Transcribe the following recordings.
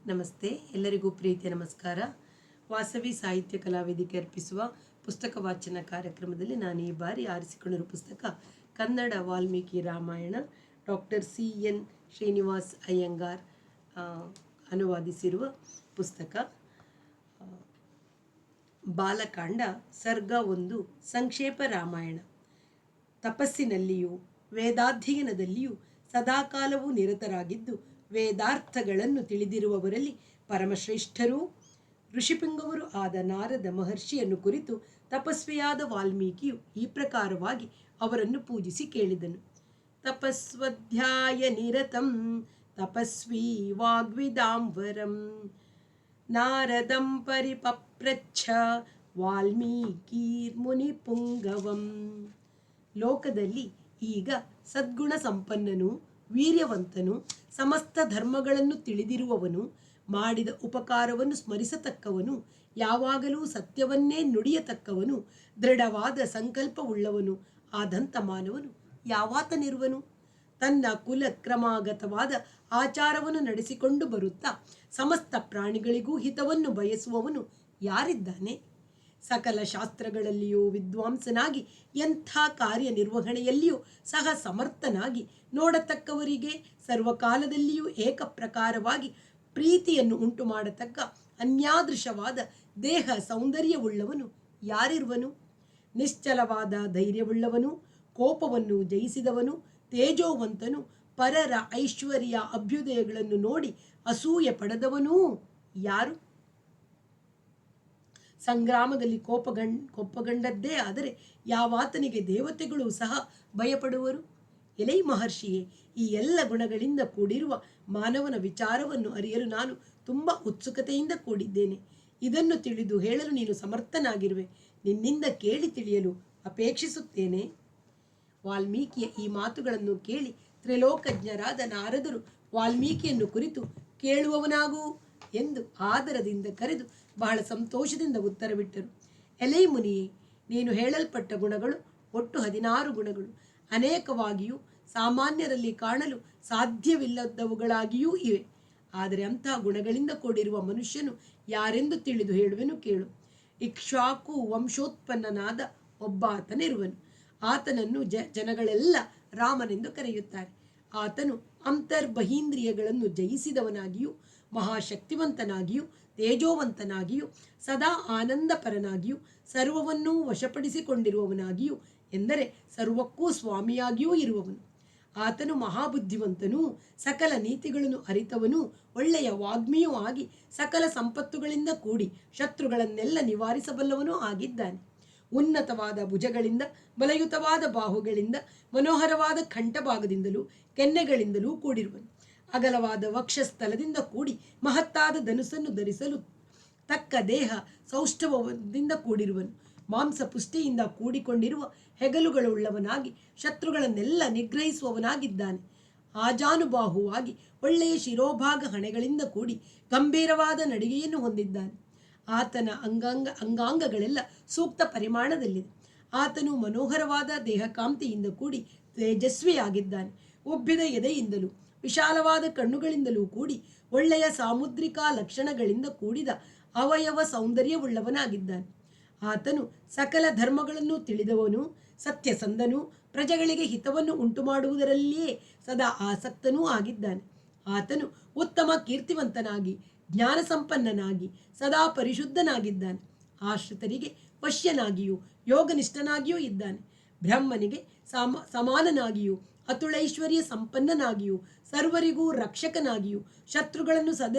ನಮಸ್ತೆ, ಎಲ್ಲರಿಗೂ ಪ್ರೀತಿಯ ನಮಸ್ಕಾರ. ವಾಸವಿ ಸಾಹಿತ್ಯ ಕಲಾವೇದಿಕೆ ಅರ್ಪಿಸುವ ಪುಸ್ತಕ ವಾಚನ ಕಾರ್ಯಕ್ರಮದಲ್ಲಿ ನಾನು ಈ ಬಾರಿ ಆರಿಸಿಕೊಂಡಿರುವ ಪುಸ್ತಕ ಕನ್ನಡ ವಾಲ್ಮೀಕಿ ರಾಮಾಯಣ, ಡಾಕ್ಟರ್ CN ಶ್ರೀನಿವಾಸ್ ಅಯ್ಯಂಗಾರ್ ಅನುವಾದಿಸಿರುವ ಪುಸ್ತಕ. ಬಾಲಕಾಂಡ ಸರ್ಗ 1 ಸಂಕ್ಷೇಪ ರಾಮಾಯಣ. ತಪಸ್ಸಿನಲ್ಲಿಯೂ ವೇದಾಧ್ಯಯನದಲ್ಲಿಯೂ ಸದಾಕಾಲವೂ ನಿರತರಾಗಿದ್ದು ವೇದಾರ್ಥಗಳನ್ನು ತಿಳಿದಿರುವವರಲ್ಲಿ ಪರಮಶ್ರೇಷ್ಠರೂ ಋಷಿಪುಂಗವರು ಆದ ನಾರದ ಮಹರ್ಷಿಯನ್ನು ಕುರಿತು ತಪಸ್ವಿಯಾದ ವಾಲ್ಮೀಕಿಯು ಈ ಪ್ರಕಾರವಾಗಿ ಅವರನ್ನು ಪೂಜಿಸಿ ಕೇಳಿದನು. ತಪಸ್ವಧ್ಯಾಯ ನಿರತಂ ತಪಸ್ವಿ ವಾಗ್ವಿದಾಂಬರಂ ನಾರದಂ ಪರಿಪಪ್ರಚ್ಛ ವಾಲ್ಮೀಕಿರ್ಮುನಿಪುಂಗವಂ. ಲೋಕದಲ್ಲಿ ಈಗ ಸದ್ಗುಣ ಸಂಪನ್ನನು, ವೀರ್ಯವಂತನು, ಸಮಸ್ತ ಧರ್ಮಗಳನ್ನು ತಿಳಿದಿರುವವನು, ಮಾಡಿದ ಉಪಕಾರವನ್ನು ಸ್ಮರಿಸತಕ್ಕವನು, ಯಾವಾಗಲೂ ಸತ್ಯವನ್ನೇ ನುಡಿಯತಕ್ಕವನು, ದೃಢವಾದ ಸಂಕಲ್ಪವುಳ್ಳವನು ಆದಂಥ ಮಾನವನು ಯಾವಾತನಿರುವನು? ತನ್ನ ಕುಲ ಕ್ರಮಾಗತವಾದ ಆಚಾರವನ್ನು ನಡೆಸಿಕೊಂಡು ಬರುತ್ತಾ ಸಮಸ್ತ ಪ್ರಾಣಿಗಳಿಗೂ ಹಿತವನ್ನು ಬಯಸುವವನು ಯಾರಿದ್ದಾನೆ? ಸಕಲ ಶಾಸ್ತ್ರಗಳಲ್ಲಿಯೂ ವಿದ್ವಾಂಸನಾಗಿ, ಎಂಥ ಕಾರ್ಯನಿರ್ವಹಣೆಯಲ್ಲಿಯೂ ಸಹ ಸಮರ್ಥನಾಗಿ, ನೋಡತಕ್ಕವರಿಗೆ ಸರ್ವಕಾಲದಲ್ಲಿಯೂ ಏಕಪ್ರಕಾರವಾಗಿ ಪ್ರೀತಿಯನ್ನು ಉಂಟು ಮಾಡತಕ್ಕ ಅನ್ಯಾದೃಶವಾದ ದೇಹ ಸೌಂದರ್ಯವುಳ್ಳವನು ಯಾರಿರುವನು? ನಿಶ್ಚಲವಾದ ಧೈರ್ಯವುಳ್ಳವನು, ಕೋಪವನ್ನು ಜಯಿಸಿದವನು, ತೇಜೋವಂತನು, ಪರರ ಐಶ್ವರ್ಯ ಅಭ್ಯುದಯಗಳನ್ನು ನೋಡಿ ಅಸೂಯೆ ಪಡೆದವನೂ ಯಾರು? ಸಂಗ್ರಾಮದಲ್ಲಿ ಕೋಪಗೊಂಡದ್ದೇ ಆದರೆ ಯಾವಾತನಿಗೆ ದೇವತೆಗಳು ಸಹ ಭಯಪಡುವರು? ಎಲೈ ಮಹರ್ಷಿಯೇ, ಈ ಎಲ್ಲ ಗುಣಗಳಿಂದ ಕೂಡಿರುವ ಮಾನವನ ವಿಚಾರವನ್ನು ಅರಿಯಲು ನಾನು ತುಂಬ ಉತ್ಸುಕತೆಯಿಂದ ಕೂಡಿದ್ದೇನೆ. ಇದನ್ನು ತಿಳಿದು ಹೇಳಲು ನೀನು ಸಮರ್ಥನಾಗಿರುವೆ. ನಿನ್ನಿಂದ ಕೇಳಿ ತಿಳಿಯಲು ಅಪೇಕ್ಷಿಸುತ್ತೇನೆ. ವಾಲ್ಮೀಕಿಯ ಈ ಮಾತುಗಳನ್ನು ಕೇಳಿ ತ್ರಿಲೋಕಜ್ಞರಾದ ನಾರದರು ವಾಲ್ಮೀಕಿಯನ್ನು ಕುರಿತು ಕೇಳುವವನಾಗೂ ಎಂದು ಆದರದಿಂದ ಕರೆದು ಬಹಳ ಸಂತೋಷದಿಂದ ಉತ್ತರವಿಟ್ಟರು. ಎಲೈ ಮುನಿಯೇ, ನೀನು ಹೇಳಲ್ಪಟ್ಟ ಗುಣಗಳು ಒಟ್ಟು 16 ಗುಣಗಳು. ಅನೇಕವಾಗಿಯೂ ಸಾಮಾನ್ಯರಲ್ಲಿ ಕಾಣಲು ಸಾಧ್ಯವಿಲ್ಲದವುಗಳಾಗಿಯೂ ಇವೆ. ಆದರೆ ಅಂತಹ ಗುಣಗಳಿಂದ ಕೂಡಿರುವ ಮನುಷ್ಯನು ಯಾರೆಂದು ತಿಳಿದು ಹೇಳುವೆನು ಕೇಳು. ಇಕ್ಷ್ವಾಕು ವಂಶೋತ್ಪನ್ನನಾದ ಒಬ್ಬಾತನಿರುವನು. ಆತನನ್ನು ಜನಗಳೆಲ್ಲ ರಾಮನೆಂದು ಕರೆಯುತ್ತಾರೆ. ಆತನು ಅಂತರ್ಬಹೀಂದ್ರಿಯಗಳನ್ನು ಜಯಿಸಿದವನಾಗಿಯೂ, ಮಹಾಶಕ್ತಿವಂತನಾಗಿಯೂ, ತೇಜೋವಂತನಾಗಿಯೂ, ಸದಾ ಆನಂದಪರನಾಗಿಯೂ, ಸರ್ವವನ್ನೂ ವಶಪಡಿಸಿಕೊಂಡಿರುವವನಾಗಿಯೂ, ಎಂದರೆ ಸರ್ವಕ್ಕೂ ಸ್ವಾಮಿಯಾಗಿಯೂ ಇರುವವನು. ಆತನು ಮಹಾಬುದ್ಧಿವಂತನೂ, ಸಕಲ ನೀತಿಗಳನ್ನು ಅರಿತವನೂ, ಒಳ್ಳೆಯ ವಾಗ್ಮಿಯೂ ಆಗಿ, ಸಕಲ ಸಂಪತ್ತುಗಳಿಂದ ಕೂಡಿ ಶತ್ರುಗಳನ್ನೆಲ್ಲ ನಿವಾರಿಸಬಲ್ಲವನೂ ಆಗಿದ್ದಾನೆ. ಉನ್ನತವಾದ ಭುಜಗಳಿಂದ, ಬಲಯುತವಾದ ಬಾಹುಗಳಿಂದ, ಮನೋಹರವಾದ ಕಂಠಭಾಗದಿಂದಲೂ ಕೆನ್ನೆಗಳಿಂದಲೂ ಕೂಡಿರುವನು. ಅಗಲವಾದ ವಕ್ಷಸ್ಥಲದಿಂದ ಕೂಡಿ ಮಹತ್ತಾದ ಧನುಸ್ಸನ್ನು ಧರಿಸಲು ತಕ್ಕ ದೇಹ ಸೌಷ್ಠವದಿಂದ ಕೂಡಿರುವನು. ಮಾಂಸ ಪುಷ್ಟಿಯಿಂದ ಕೂಡಿಕೊಂಡಿರುವ ಹೆಗಲುಗಳುಳ್ಳವನಾಗಿ ಶತ್ರುಗಳನ್ನೆಲ್ಲ ನಿಗ್ರಹಿಸುವವನಾಗಿದ್ದಾನೆ. ಆಜಾನುಬಾಹುವಾಗಿ ಒಳ್ಳೆಯ ಶಿರೋಭಾಗ ಹಣೆಗಳಿಂದ ಕೂಡಿ ಗಂಭೀರವಾದ ನಡಿಗೆಯನ್ನು ಹೊಂದಿದ್ದಾನೆ. ಆತನ ಅಂಗಾಂಗಗಳೆಲ್ಲ ಸೂಕ್ತ ಪರಿಮಾಣದಲ್ಲಿದೆ. ಆತನು ಮನೋಹರವಾದ ದೇಹಕಾಂತಿಯಿಂದ ಕೂಡಿ ತೇಜಸ್ವಿಯಾಗಿದ್ದಾನೆ. ಉಬ್ಬಿದ ಎದೆಯಿಂದಲೂ ವಿಶಾಲವಾದ ಕಣ್ಣುಗಳಿಂದಲೂ ಕೂಡಿ ಒಳ್ಳೆಯ ಸಾಮುದ್ರಿಕಾ ಲಕ್ಷಣಗಳಿಂದ ಕೂಡಿದ ಅವಯವ ಸೌಂದರ್ಯವುಳ್ಳವನಾಗಿದ್ದಾನೆ. ಆತನು ಸಕಲ ಧರ್ಮಗಳನ್ನು ತಿಳಿದವನು, ಸತ್ಯಸಂಧನೂ, ಪ್ರಜೆಗಳಿಗೆ ಹಿತವನ್ನು ಉಂಟು ಮಾಡುವುದರಲ್ಲಿಯೇ ಸದಾ ಆಸಕ್ತನೂ ಆಗಿದ್ದಾನೆ. ಆತನು ಉತ್ತಮ ಕೀರ್ತಿವಂತನಾಗಿ, ಜ್ಞಾನ ಸಂಪನ್ನನಾಗಿ, ಸದಾ ಪರಿಶುದ್ಧನಾಗಿದ್ದಾನೆ. ಆಶ್ರಿತರಿಗೆ ವಶ್ಯನಾಗಿಯೂ ಯೋಗನಿಷ್ಠನಾಗಿಯೂ ಇದ್ದಾನೆ. ಬ್ರಹ್ಮನಿಗೆ ಸಮಾನನಾಗಿಯೂ, ಅತುಳೈಶ್ವರ್ಯ ಸಂಪನ್ನನಾಗಿಯೂ, ಸರ್ವರಿಗೂ ರಕ್ಷಕನಾಗಿಯೂ, ಶತ್ರುಗಳನ್ನು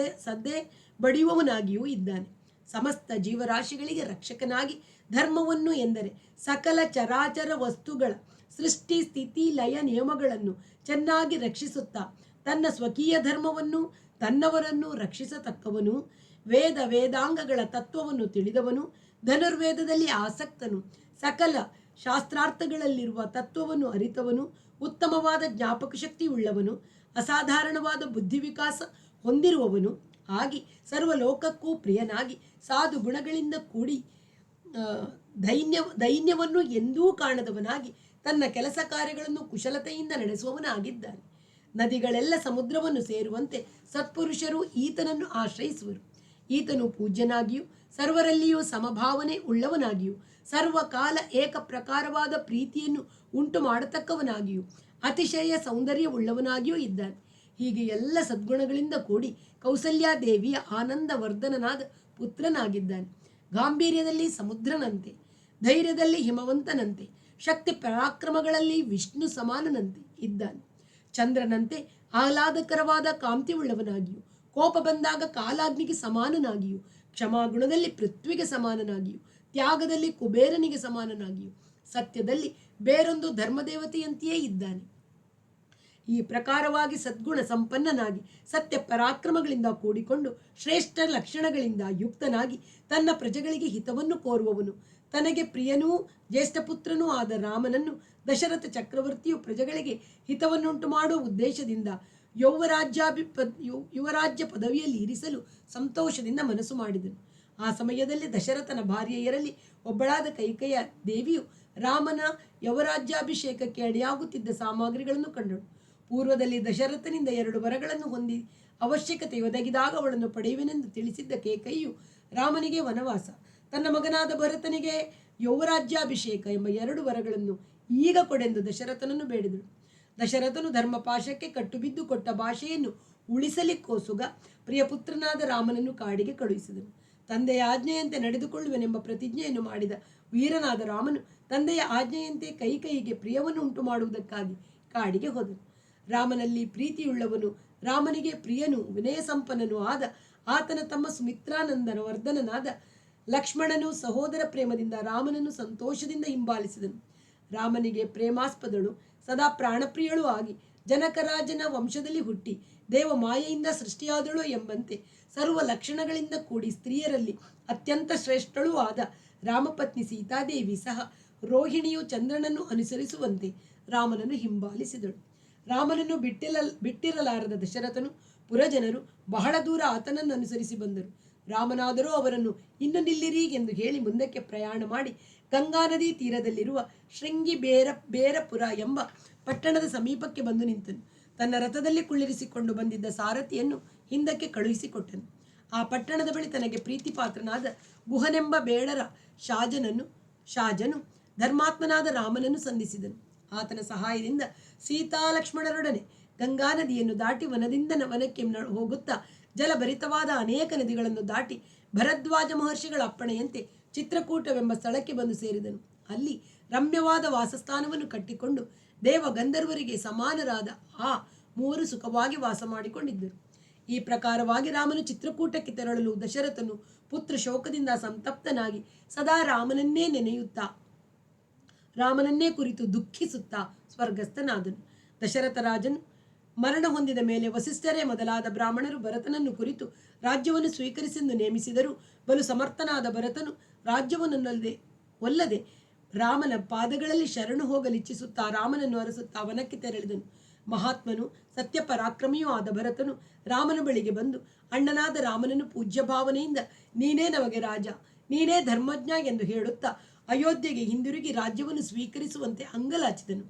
ಸದ್ದೆ ಬಡಿಯುವವನಾಗಿಯೂ ಇದ್ದಾನೆ. ಸಮಸ್ತ ಜೀವರಾಶಿಗಳಿಗೆ ರಕ್ಷಕನಾಗಿ ಧರ್ಮವನ್ನು, ಎಂದರೆ ಸಕಲ ಚರಾಚರ ವಸ್ತುಗಳ ಸೃಷ್ಟಿ ಸ್ಥಿತಿ ಲಯ ನಿಯಮಗಳನ್ನು ಚೆನ್ನಾಗಿ ರಕ್ಷಿಸುತ್ತಾ ತನ್ನ ಸ್ವಕೀಯ ಧರ್ಮವನ್ನು, ತನ್ನವರನ್ನು ರಕ್ಷಿಸತಕ್ಕವನು, ವೇದಾಂಗಗಳ ತತ್ವವನ್ನು ತಿಳಿದವನು, ಧನುರ್ವೇದದಲ್ಲಿ ಆಸಕ್ತನು, ಸಕಲ ಶಾಸ್ತ್ರಾರ್ಥಗಳಲ್ಲಿರುವ ತತ್ವವನ್ನು ಅರಿತವನು, ಉತ್ತಮವಾದ ಜ್ಞಾಪಕ ಶಕ್ತಿ ಉಳ್ಳವನು, ಅಸಾಧಾರಣವಾದ ಬುದ್ಧಿವಿಕಾಸ ಹೊಂದಿರುವವನು ಸರ್ವಲೋಕಕ್ಕೂ ಪ್ರಿಯನಾಗಿ, ಸಾಧು ಗುಣಗಳಿಂದ ಕೂಡಿ ದೈನ್ಯವನ್ನು ಎಂದೂ ಕಾಣದವನಾಗಿ, ತನ್ನ ಕೆಲಸ ಕಾರ್ಯಗಳನ್ನು ಕುಶಲತೆಯಿಂದ ನಡೆಸುವವನಾಗಿದ್ದಾನೆ. ನದಿಗಳೆಲ್ಲ ಸಮುದ್ರವನ್ನು ಸೇರುವಂತೆ ಸತ್ಪುರುಷರು ಈತನನ್ನು ಆಶ್ರಯಿಸುವರು. ಈತನು ಪೂಜ್ಯನಾಗಿಯೂ ಸರ್ವರಲ್ಲಿಯೂ ಸಮಭಾವನೆ ಉಳ್ಳವನಾಗಿಯೂ ಸರ್ವಕಾಲ ಏಕ ಪ್ರಕಾರವಾದ ಪ್ರೀತಿಯನ್ನು ಉಂಟು ಮಾಡತಕ್ಕವನಾಗಿಯೂ ಅತಿಶಯ ಸೌಂದರ್ಯವುಳ್ಳವನಾಗಿಯೂ ಇದ್ದಾನೆ. ಹೀಗೆ ಎಲ್ಲ ಸದ್ಗುಣಗಳಿಂದ ಕೂಡಿ ಕೌಸಲ್ಯಾದೇವಿಯ ಆನಂದವರ್ಧನನಾದ ಪುತ್ರನಾಗಿದ್ದಾನೆ. ಗಾಂಭೀರ್ಯದಲ್ಲಿ ಸಮುದ್ರನಂತೆ, ಧೈರ್ಯದಲ್ಲಿ ಹಿಮವಂತನಂತೆ, ಶಕ್ತಿ ಪರಾಕ್ರಮಗಳಲ್ಲಿ ವಿಷ್ಣು ಸಮಾನನಂತೆ ಇದ್ದಾನೆ. ಚಂದ್ರನಂತೆ ಆಹ್ಲಾದಕರವಾದ ಕಾಂತಿ ಉಳ್ಳವನಾಗಿಯೂ ಕೋಪ ಬಂದಾಗ ಕಾಲಾಗ್ನಿಗೆ ಸಮಾನನಾಗಿಯೂ ಕ್ಷಮಾಗುಣದಲ್ಲಿ ಪೃಥ್ವಿಗೆ ಸಮಾನನಾಗಿಯೂ ತ್ಯಾಗದಲ್ಲಿ ಕುಬೇರನಿಗೆ ಸಮಾನನಾಗಿಯೂ ಸತ್ಯದಲ್ಲಿ ಬೇರೊಂದು ಧರ್ಮದೇವತೆಯಂತೆಯೇ ಇದ್ದಾನೆ. ಈ ಪ್ರಕಾರವಾಗಿ ಸದ್ಗುಣ ಸಂಪನ್ನನಾಗಿ ಸತ್ಯ ಪರಾಕ್ರಮಗಳಿಂದ ಕೂಡಿಕೊಂಡು ಶ್ರೇಷ್ಠ ಲಕ್ಷಣಗಳಿಂದ ಯುಕ್ತನಾಗಿ ತನ್ನ ಪ್ರಜೆಗಳಿಗೆ ಹಿತವನ್ನು ಕೋರುವವನು, ತನಗೆ ಪ್ರಿಯನೂ ಜ್ಯೇಷ್ಠಪುತ್ರನೂ ಆದ ರಾಮನನ್ನು ದಶರಥ ಚಕ್ರವರ್ತಿಯು ಪ್ರಜೆಗಳಿಗೆ ಹಿತವನ್ನುಂಟು ಮಾಡುವ ಉದ್ದೇಶದಿಂದ ಯುವರಾಜ್ಯ ಪದವಿಯಲ್ಲಿ ಇರಿಸಲು ಸಂತೋಷದಿಂದ ಮನಸ್ಸು ಮಾಡಿದನು. ಆ ಸಮಯದಲ್ಲಿ ದಶರಥನ ಭಾರ್ಯೆಯರಲ್ಲಿ ಒಬ್ಬಳಾದ ಕೈಕೇಯ ದೇವಿಯು ರಾಮನ ಯುವರಾಜ್ಯಾಭಿಷೇಕಕ್ಕೆ ಅಡಿಯಾಗುತ್ತಿದ್ದ ಸಾಮಗ್ರಿಗಳನ್ನು ಕಂಡಳು. ಪೂರ್ವದಲ್ಲಿ ದಶರಥನಿಂದ 2 ವರಗಳನ್ನು ಹೊಂದಿ ಅವಶ್ಯಕತೆ ಒದಗಿದಾಗ ಅವಳನ್ನು ಪಡೆಯುವೆನೆಂದು ತಿಳಿಸಿದ್ದ ಕೇಕೈಯು ರಾಮನಿಗೆ ವನವಾಸ, ತನ್ನ ಮಗನಾದ ಭರತನಿಗೆ ಯುವರಾಜ್ಯಾಭಿಷೇಕ ಎಂಬ 2 ವರಗಳನ್ನು ಈಗ ಕೊಡೆಂದು ದಶರಥನನ್ನು ಬೇಡಿದಳು. ದಶರಥನು ಧರ್ಮಪಾಶಕ್ಕೆ ಕಟ್ಟುಬಿದ್ದು ಕೊಟ್ಟ ಭಾಷೆಯನ್ನು ಉಳಿಸಲಿಕ್ಕೋಸುಗ ಪ್ರಿಯಪುತ್ರನಾದ ರಾಮನನ್ನು ಕಾಡಿಗೆ ಕಳುಹಿಸಿದನು. ತಂದೆಯ ಆಜ್ಞೆಯಂತೆ ನಡೆದುಕೊಳ್ಳುವೆನೆಂಬ ಪ್ರತಿಜ್ಞೆಯನ್ನು ಮಾಡಿದ ವೀರನಾದ ರಾಮನು ತಂದೆಯ ಆಜ್ಞೆಯಂತೆ ಕೈಕೈಗೆ ಪ್ರಿಯವನ್ನು ಉಂಟು ಮಾಡುವುದಕ್ಕಾಗಿ ಕಾಡಿಗೆ ಹೋದನು. ರಾಮನಲ್ಲಿ ಪ್ರೀತಿಯುಳ್ಳವನು, ರಾಮನಿಗೆ ಪ್ರಿಯನೂ ವಿನಯ ಸಂಪನ್ನನೂ ಆದ ಆತನ ತಮ್ಮ ಸುಮಿತ್ರಾನಂದನ ವರ್ಧನನಾದ ಲಕ್ಷ್ಮಣನು ಸಹೋದರ ಪ್ರೇಮದಿಂದ ರಾಮನನ್ನು ಸಂತೋಷದಿಂದ ಹಿಂಬಾಲಿಸಿದನು. ರಾಮನಿಗೆ ಪ್ರೇಮಾಸ್ಪದಳು, ಸದಾ ಪ್ರಾಣಪ್ರಿಯಳೂ ಆಗಿ ಜನಕರಾಜನ ವಂಶದಲ್ಲಿ ಹುಟ್ಟಿ ದೇವ ಮಾಯೆಯಿಂದ ಸೃಷ್ಟಿಯಾದಳು ಎಂಬಂತೆ ಸರ್ವ ಲಕ್ಷಣಗಳಿಂದ ಕೂಡಿ ಸ್ತ್ರೀಯರಲ್ಲಿ ಅತ್ಯಂತ ಶ್ರೇಷ್ಠಳೂ ಆದ ರಾಮಪತ್ನಿ ಸೀತಾದೇವಿ ಸಹ ರೋಹಿಣಿಯು ಚಂದ್ರನನ್ನು ಅನುಸರಿಸುವಂತೆ ರಾಮನನ್ನು ಹಿಂಬಾಲಿಸಿದಳು. ರಾಮನನ್ನು ಬಿಟ್ಟಿರಲಾರದ ದಶರಥನು ಪುರಜನರು ಬಹಳ ದೂರ ಆತನನ್ನು ಅನುಸರಿಸಿ ಬಂದರು. ರಾಮನಾದರೂ ಅವರನ್ನು ಇನ್ನು ನಿಲ್ಲಿರಿ ಎಂದು ಹೇಳಿ ಮುಂದಕ್ಕೆ ಪ್ರಯಾಣ ಮಾಡಿ ಗಂಗಾ ನದಿ ತೀರದಲ್ಲಿರುವ ಶೃಂಗಿ ಬೇರಪುರ ಎಂಬ ಪಟ್ಟಣದ ಸಮೀಪಕ್ಕೆ ಬಂದು ನಿಂತನು. ತನ್ನ ರಥದಲ್ಲಿ ಕುಳ್ಳಿರಿಸಿಕೊಂಡು ಬಂದಿದ್ದ ಸಾರಥಿಯನ್ನು ಹಿಂದಕ್ಕೆ ಕಳುಹಿಸಿಕೊಟ್ಟನು. ಆ ಪಟ್ಟಣದ ಬಳಿ ತನಗೆ ಪ್ರೀತಿಪಾತ್ರನಾದ ಗುಹನೆಂಬ ಬೇಡರ ಶಾಜನು ಧರ್ಮಾತ್ಮನಾದ ರಾಮನನ್ನು ಸಂಧಿಸಿದನು. ಆತನ ಸಹಾಯದಿಂದ ಸೀತಾಲಕ್ಷ್ಮಣರೊಡನೆ ಗಂಗಾ ನದಿಯನ್ನು ದಾಟಿ ವನದಿಂದ ವನಕ್ಕೆ ಹೋಗುತ್ತಾ ಜಲಭರಿತವಾದ ಅನೇಕ ನದಿಗಳನ್ನು ದಾಟಿ ಭರದ್ವಾಜ ಮಹರ್ಷಿಗಳ ಅಪ್ಪಣೆಯಂತೆ ಚಿತ್ರಕೂಟವೆಂಬ ಸ್ಥಳಕ್ಕೆ ಬಂದು ಸೇರಿದನು. ಅಲ್ಲಿ ರಮ್ಯವಾದ ವಾಸಸ್ಥಾನವನ್ನು ಕಟ್ಟಿಕೊಂಡು ದೇವ ಗಂಧರ್ವರಿಗೆ ಸಮಾನರಾದ ಆ 3 ಸುಖವಾಗಿ ವಾಸ ಮಾಡಿಕೊಂಡಿದ್ದರು. ಈ ಪ್ರಕಾರವಾಗಿ ರಾಮನು ಚಿತ್ರಕೂಟಕ್ಕೆ ತೆರಳಲು ದಶರಥನು ಪುತ್ರ ಶೋಕದಿಂದ ಸಂತಪ್ತನಾಗಿ ಸದಾ ರಾಮನನ್ನೇ ನೆನೆಯುತ್ತಾ ರಾಮನನ್ನೇ ಕುರಿತು ದುಃಖಿಸುತ್ತಾ ಸ್ವರ್ಗಸ್ಥನಾದನು. ದಶರಥ ರಾಜನು ಮರಣ ಹೊಂದಿದ ಮೇಲೆ ವಸಿಷ್ಠರೇ ಮೊದಲಾದ ಬ್ರಾಹ್ಮಣರು ಭರತನನ್ನು ಕುರಿತು ರಾಜ್ಯವನ್ನು ಸ್ವೀಕರಿಸೆಂದು ನೇಮಿಸಿದರೂ ಬಲು ಸಮರ್ಥನಾದ ಭರತನು ಒಲ್ಲದೆ ರಾಮನ ಪಾದಗಳಲ್ಲಿ ಶರಣು ಹೋಗಲಿಚ್ಛಿಸುತ್ತಾ ರಾಮನನ್ನು ಅರಸುತ್ತಾ ವನಕ್ಕೆ ತೆರಳಿದನು. ಮಹಾತ್ಮನು ಸತ್ಯಪರಾಕ್ರಮಿಯೂ ಆದ ಭರತನು ರಾಮನ ಬಳಿಗೆ ಬಂದು ಅಣ್ಣನಾದ ರಾಮನನ್ನು ಪೂಜ್ಯ ಭಾವನೆಯಿಂದ ನೀನೇ ನಮಗೆ ರಾಜ, ನೀನೇ ಧರ್ಮಜ್ಞ ಎಂದು ಹೇಳುತ್ತಾ ಅಯೋಧ್ಯೆಗೆ ಹಿಂದಿರುಗಿ ರಾಜ್ಯವನ್ನು ಸ್ವೀಕರಿಸುವಂತೆ ಅಂಗಲಾಚಿದನು.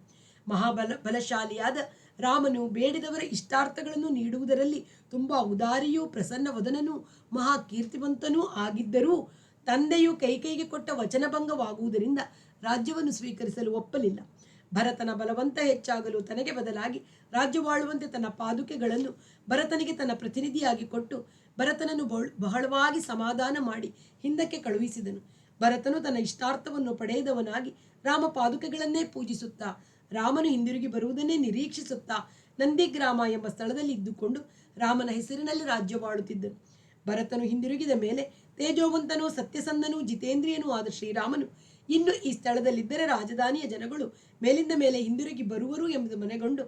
ಬಲಶಾಲಿಯಾದ ರಾಮನು ಬೇಡಿದವರ ಇಷ್ಟಾರ್ಥಗಳನ್ನು ನೀಡುವುದರಲ್ಲಿ ತುಂಬ ಉದಾರಿಯೂ ಪ್ರಸನ್ನವದನನೂ ಮಹಾ ಕೀರ್ತಿವಂತನೂ ಆಗಿದ್ದರೂ ತಂದೆಯು ಕೈಕೈಗೆ ಕೊಟ್ಟ ವಚನಭಂಗವಾಗುವುದರಿಂದ ರಾಜ್ಯವನ್ನು ಸ್ವೀಕರಿಸಲು ಒಪ್ಪಲಿಲ್ಲ. ಭರತನ ಬಲವಂತ ಹೆಚ್ಚಾಗಲು ತನಗೆ ಬದಲಾಗಿ ರಾಜ್ಯವಾಳುವಂತೆ ತನ್ನ ಪಾದುಕೆಗಳನ್ನು ಭರತನಿಗೆ ತನ್ನ ಪ್ರತಿನಿಧಿಯಾಗಿ ಕೊಟ್ಟು ಭರತನನ್ನು ಬಹಳವಾಗಿ ಸಮಾಧಾನ ಮಾಡಿ ಹಿಂದಕ್ಕೆ ಕಳುಹಿಸಿದನು. ಭರತನು ತನ್ನ ಇಷ್ಟಾರ್ಥವನ್ನು ಪಡೆಯದವನಾಗಿ ರಾಮ ಪಾದುಕೆಗಳನ್ನೇ ಪೂಜಿಸುತ್ತಾ ರಾಮನು ಹಿಂದಿರುಗಿ ಬರುವುದನ್ನೇ ನಿರೀಕ್ಷಿಸುತ್ತಾ ನಂದಿಗ್ರಾಮ ಎಂಬ ಸ್ಥಳದಲ್ಲಿ ಇದ್ದುಕೊಂಡು ರಾಮನ ಹೆಸರಿನಲ್ಲಿ ರಾಜ್ಯವಾಳುತ್ತಿದ್ದನು. ಭರತನು ಹಿಂದಿರುಗಿದ ಮೇಲೆ ತೇಜೋವಂತನೂ ಸತ್ಯಸಂಧನೂ ಜಿತೇಂದ್ರಿಯನೂ ಆದ ಶ್ರೀರಾಮನು ಇನ್ನು ಈ ಸ್ಥಳದಲ್ಲಿದ್ದರೆ ರಾಜಧಾನಿಯ ಜನಗಳು ಮೇಲಿಂದ ಮೇಲೆ ಹಿಂದಿರುಗಿ ಬರುವರು ಎಂಬುದು ಮನೆಗೊಂಡು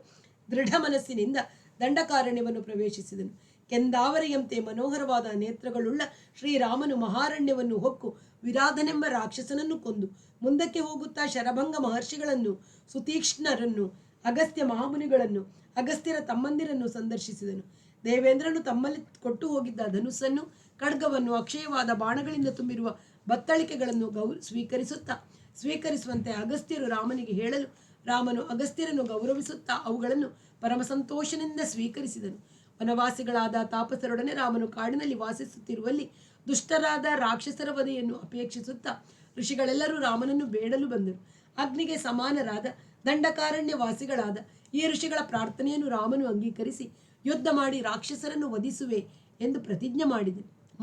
ದೃಢ ಮನಸ್ಸಿನಿಂದ ದಂಡಕಾರಣ್ಯವನ್ನು ಪ್ರವೇಶಿಸಿದನು. ಕೆಂದಾವರೆಯಂತೆ ಮನೋಹರವಾದ ನೇತ್ರಗಳುಳ್ಳ ಶ್ರೀರಾಮನು ಮಹಾರಣ್ಯವನ್ನು ಹೊಕ್ಕು ವಿರಾಧನೆಂಬ ರಾಕ್ಷಸನನ್ನು ಕೊಂದು ಮುಂದಕ್ಕೆ ಹೋಗುತ್ತಾ ಶರಭಂಗ ಮಹರ್ಷಿಗಳನ್ನು, ಸುತೀಕ್ಷ್ಣರನ್ನು, ಅಗಸ್ತ್ಯ ಮಹಾಮುನಿಗಳನ್ನು, ಅಗಸ್ತ್ಯರ ತಮ್ಮಂದಿರನ್ನು ಸಂದರ್ಶಿಸಿದನು. ದೇವೇಂದ್ರನು ತಮ್ಮಲ್ಲಿ ಕೊಟ್ಟು ಹೋಗಿದ್ದ ಧನುಸ್ಸನ್ನು, ಖಡ್ಗವನ್ನು, ಅಕ್ಷಯವಾದ ಬಾಣಗಳಿಂದ ತುಂಬಿರುವ ಬತ್ತಳಿಕೆಗಳನ್ನು ಸ್ವೀಕರಿಸುವಂತೆ ಅಗಸ್ತ್ಯರು ರಾಮನಿಗೆ ಹೇಳಲು ರಾಮನು ಅಗಸ್ತ್ಯರನ್ನು ಗೌರವಿಸುತ್ತಾ ಅವುಗಳನ್ನು ಪರಮ ಸಂತೋಷದಿಂದ ಸ್ವೀಕರಿಸಿದನು. ವನವಾಸಿಗಳಾದ ತಾಪಸರೊಡನೆ ರಾಮನು ಕಾಡಿನಲ್ಲಿ ವಾಸಿಸುತ್ತಿರುವಲ್ಲಿ ದುಷ್ಟರಾದ ರಾಕ್ಷಸರ ವಧೆಯನ್ನು ಅಪೇಕ್ಷಿಸುತ್ತಾ ಋಷಿಗಳೆಲ್ಲರೂ ರಾಮನನ್ನು ಬೇಡಲು ಬಂದರು. ಅಗ್ನಿಗೆ ಸಮಾನರಾದ ದಂಡಕಾರಣ್ಯ ವಾಸಿಗಳಾದ ಈ ಋಷಿಗಳ ಪ್ರಾರ್ಥನೆಯನ್ನು ರಾಮನು ಅಂಗೀಕರಿಸಿ ಯುದ್ಧ ಮಾಡಿ ರಾಕ್ಷಸರನ್ನು ವಧಿಸುವೆ ಎಂದು ಪ್ರತಿಜ್ಞೆ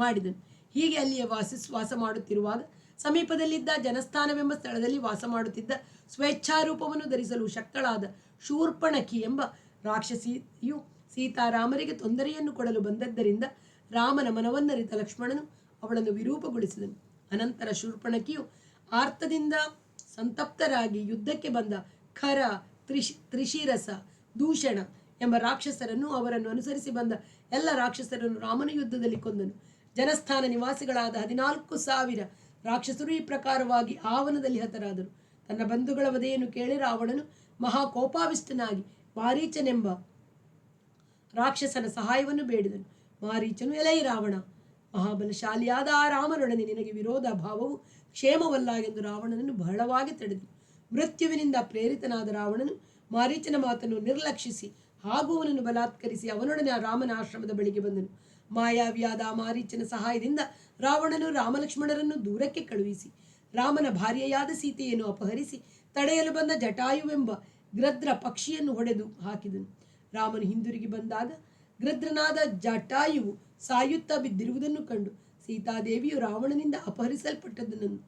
ಮಾಡಿದನು. ಹೀಗೆ ಅಲ್ಲಿಯೇ ವಾಸ ಮಾಡುತ್ತಿರುವಾಗ ಸಮೀಪದಲ್ಲಿದ್ದ ಜನಸ್ಥಾನವೆಂಬ ಸ್ಥಳದಲ್ಲಿ ವಾಸ ಮಾಡುತ್ತಿದ್ದ ಸ್ವೇಚ್ಛಾರೂಪವನ್ನು ಧರಿಸಲು ಶಕ್ತಳಾದ ಶೂರ್ಪಣಖಿ ಎಂಬ ರಾಕ್ಷಸಿಯು ಸೀತಾರಾಮರಿಗೆ ತೊಂದರೆಯನ್ನು ಕೊಡಲು ಬಂದದ್ದರಿಂದ ರಾಮನ ಮನವನ್ನರಿತ ಲಕ್ಷ್ಮಣನು ಅವಳನ್ನು ವಿರೂಪಗೊಳಿಸಿದನು. ಅನಂತರ ಶೂರ್ಪಣಖಿಯು ಆರ್ತದಿಂದ ಸಂತಪ್ತರಾಗಿ ಯುದ್ಧಕ್ಕೆ ಬಂದ ಖರ, ತ್ರಿಶಿರಸ, ದೂಷಣ ಎಂಬ ರಾಕ್ಷಸರನ್ನು ಅವರನ್ನು ಅನುಸರಿಸಿ ಬಂದ ಎಲ್ಲ ರಾಕ್ಷಸರನ್ನು ರಾಮನ ಯುದ್ಧದಲ್ಲಿ ಕೊಂದನು. ಜನಸ್ಥಾನ ನಿವಾಸಿಗಳಾದ 14,000 ರಾಕ್ಷಸರು ಈ ಪ್ರಕಾರವಾಗಿ ಆವನದಲ್ಲಿ ಹತರಾದರು. ತನ್ನ ಬಂಧುಗಳ ವಧೆಯನ್ನು ಕೇಳಿ ರಾವಣನು ಮಹಾಕೋಪಾವಿಷ್ಟನಾಗಿ ಮಾರೀಚನೆಂಬ ರಾಕ್ಷಸನ ಸಹಾಯವನ್ನು ಬೇಡಿದನು. ಮಾರೀಚನು, ಎಲೈ ರಾವಣ, ಮಹಾಬಲಶಾಲಿಯಾದ ಆ ರಾಮನೊಡನೆ ನಿನಗೆ ವಿರೋಧ ಭಾವವು ಕ್ಷೇಮವಲ್ಲ ಎಂದು ರಾವಣನನ್ನು ಬಹಳವಾಗಿ ತಡೆದನು. ಮೃತ್ಯುವಿನಿಂದ ಪ್ರೇರಿತನಾದ ರಾವಣನು ಮಾರೀಚನ ಮಾತನ್ನು ನಿರ್ಲಕ್ಷಿಸಿ ಹಾಗೂ ಅವನನ್ನು ಬಲಾತ್ಕರಿಸಿ ಅವನೊಡನೆ ಆ ರಾಮನ ಆಶ್ರಮದ ಬಳಿಗೆ ಬಂದನು. ಮಾಯಾವಿಯಾದ ಮಾರೀಚನ ಸಹಾಯದಿಂದ ರಾವಣನು ರಾಮಲಕ್ಷ್ಮಣರನ್ನು ದೂರಕ್ಕೆ ಕಳುಹಿಸಿ ರಾಮನ ಭಾರ್ಯೆಯಾದ ಸೀತೆಯನ್ನು ಅಪಹರಿಸಿ ತಡೆಯಲು ಬಂದ ಜಟಾಯುವೆಂಬ ಗೃದ್ರ ಪಕ್ಷಿಯನ್ನು ಹೊಡೆದು ಹಾಕಿದನು. ರಾಮನು ಹಿಂದಿರುಗಿ ಬಂದಾಗ ಗೃದ್ರನಾದ ಜಟಾಯುವು ಸಾಯುತ್ತಾ ಬಿದ್ದಿರುವುದನ್ನು ಕಂಡು ಸೀತಾದೇವಿಯು ರಾವಣನಿಂದ ಅಪಹರಿಸಲ್ಪಟ್ಟದ್ದನ್ನು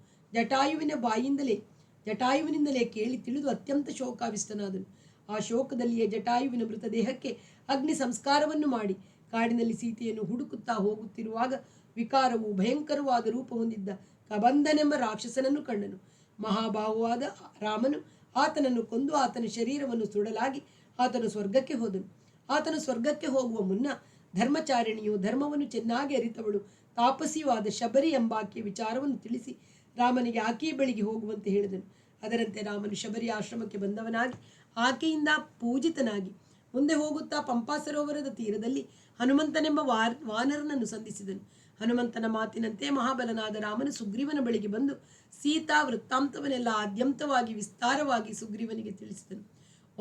ಜಟಾಯುವಿನಿಂದಲೇ ಕೇಳಿ ತಿಳಿದು ಅತ್ಯಂತ ಶೋಕಾವಿಷ್ಟನಾದನು. ಆ ಶೋಕದಲ್ಲಿಯೇ ಜಟಾಯುವಿನ ಮೃತದೇಹಕ್ಕೆ ಅಗ್ನಿ ಸಂಸ್ಕಾರವನ್ನು ಮಾಡಿ ಕಾಡಿನಲ್ಲಿ ಸೀತೆಯನ್ನು ಹುಡುಕುತ್ತಾ ಹೋಗುತ್ತಿರುವಾಗ ವಿಕಾರವು ಭಯಂಕರವಾದ ರೂಪ ಹೊಂದಿದ್ದ ಕಬಂಧನೆಂಬ ರಾಕ್ಷಸನನ್ನು ಕಂಡನು. ಮಹಾಬಾಹುವಾದ ರಾಮನು ಆತನನ್ನು ಕೊಂದು ಆತನ ಶರೀರವನ್ನು ಸುಡಲಾಗಿ ಆತನು ಸ್ವರ್ಗಕ್ಕೆ ಹೋದನು. ಆತನು ಸ್ವರ್ಗಕ್ಕೆ ಹೋಗುವ ಮುನ್ನ ಧರ್ಮಚಾರಿಣಿಯು, ಧರ್ಮವನ್ನು ಚೆನ್ನಾಗಿ ಅರಿತವಳು, ತಾಪಸಿಯೂ ಆದ ಶಬರಿ ಎಂಬಾಕೆಯ ವಿಚಾರವನ್ನು ತಿಳಿಸಿ ರಾಮನಿಗೆ ಆಕೆಯ ಬಳಿಗೆ ಹೋಗುವಂತೆ ಹೇಳಿದನು. ಅದರಂತೆ ರಾಮನು ಶಬರಿ ಆಶ್ರಮಕ್ಕೆ ಬಂದವನಾಗಿ ಆಕೆಯಿಂದ ಪೂಜಿತನಾಗಿ ಮುಂದೆ ಹೋಗುತ್ತಾ ಪಂಪಾ ಸರೋವರದ ತೀರದಲ್ಲಿ ಹನುಮಂತನೆಂಬ ವಾನರನನ್ನು ಸಂಧಿಸಿದನು. ಹನುಮಂತನ ಮಾತಿನಂತೆ ಮಹಾಬಲನಾದ ರಾಮನು ಸುಗ್ರೀವನ ಬಳಿಗೆ ಬಂದು ಸೀತಾ ವೃತ್ತಾಂತವನ್ನೆಲ್ಲ ಆದ್ಯಂತವಾಗಿ ವಿಸ್ತಾರವಾಗಿ ಸುಗ್ರೀವನಿಗೆ ತಿಳಿಸಿದನು.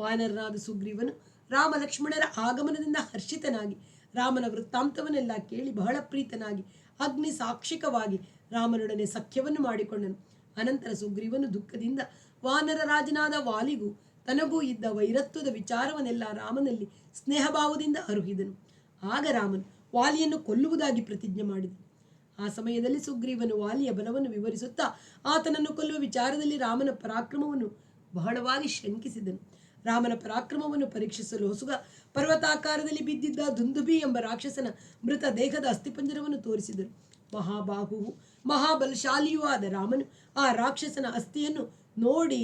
ವಾನರನಾದ ಸುಗ್ರೀವನು ರಾಮ ಲಕ್ಷ್ಮಣರ ಆಗಮನದಿಂದ ಹರ್ಷಿತನಾಗಿ ರಾಮನ ವೃತ್ತಾಂತವನ್ನೆಲ್ಲ ಕೇಳಿ ಬಹಳ ಪ್ರೀತನಾಗಿ ಅಗ್ನಿ ಸಾಕ್ಷಿಕವಾಗಿ ರಾಮನೊಡನೆ ಸಖ್ಯವನ್ನು ಮಾಡಿಕೊಂಡನು. ಅನಂತರ ಸುಗ್ರೀವನು ದುಃಖದಿಂದ ವಾನರ ರಾಜನಾದ ವಾಲಿಗೂ ತನಗೂ ಇದ್ದ ವೈರತ್ವದ ವಿಚಾರವನ್ನೆಲ್ಲ ರಾಮನಲ್ಲಿ ಸ್ನೇಹಭಾವದಿಂದ ಅರುಹಿದನು. ಆಗ ರಾಮನು ವಾಲಿಯನ್ನು ಕೊಲ್ಲುವುದಾಗಿ ಪ್ರತಿಜ್ಞೆ ಮಾಡಿದನು. ಆ ಸಮಯದಲ್ಲಿ ಸುಗ್ರೀವನು ವಾಲಿಯ ಬಲವನ್ನು ವಿವರಿಸುತ್ತಾ ಆತನನ್ನು ಕೊಲ್ಲುವ ವಿಚಾರದಲ್ಲಿ ರಾಮನ ಪರಾಕ್ರಮವನ್ನು ಬಹಳವಾಗಿ ಶಂಕಿಸಿದನು. ರಾಮನ ಪರಾಕ್ರಮವನ್ನು ಪರೀಕ್ಷಿಸಲು ಹೊಸುಗ ಪರ್ವತಾಕಾರದಲ್ಲಿ ಬಿದ್ದಿದ್ದ ದುಂದುಬಿ ಎಂಬ ರಾಕ್ಷಸನ ಮೃತ ದೇಹದ ಅಸ್ಥಿಪಂಜರವನ್ನು ತೋರಿಸಿದರು. ಮಹಾಬಾಹುವು ಮಹಾಬಲಶಾಲಿಯೂ ಆದ ರಾಮನು ಆ ರಾಕ್ಷಸನ ಅಸ್ಥಿಯನ್ನು ನೋಡಿ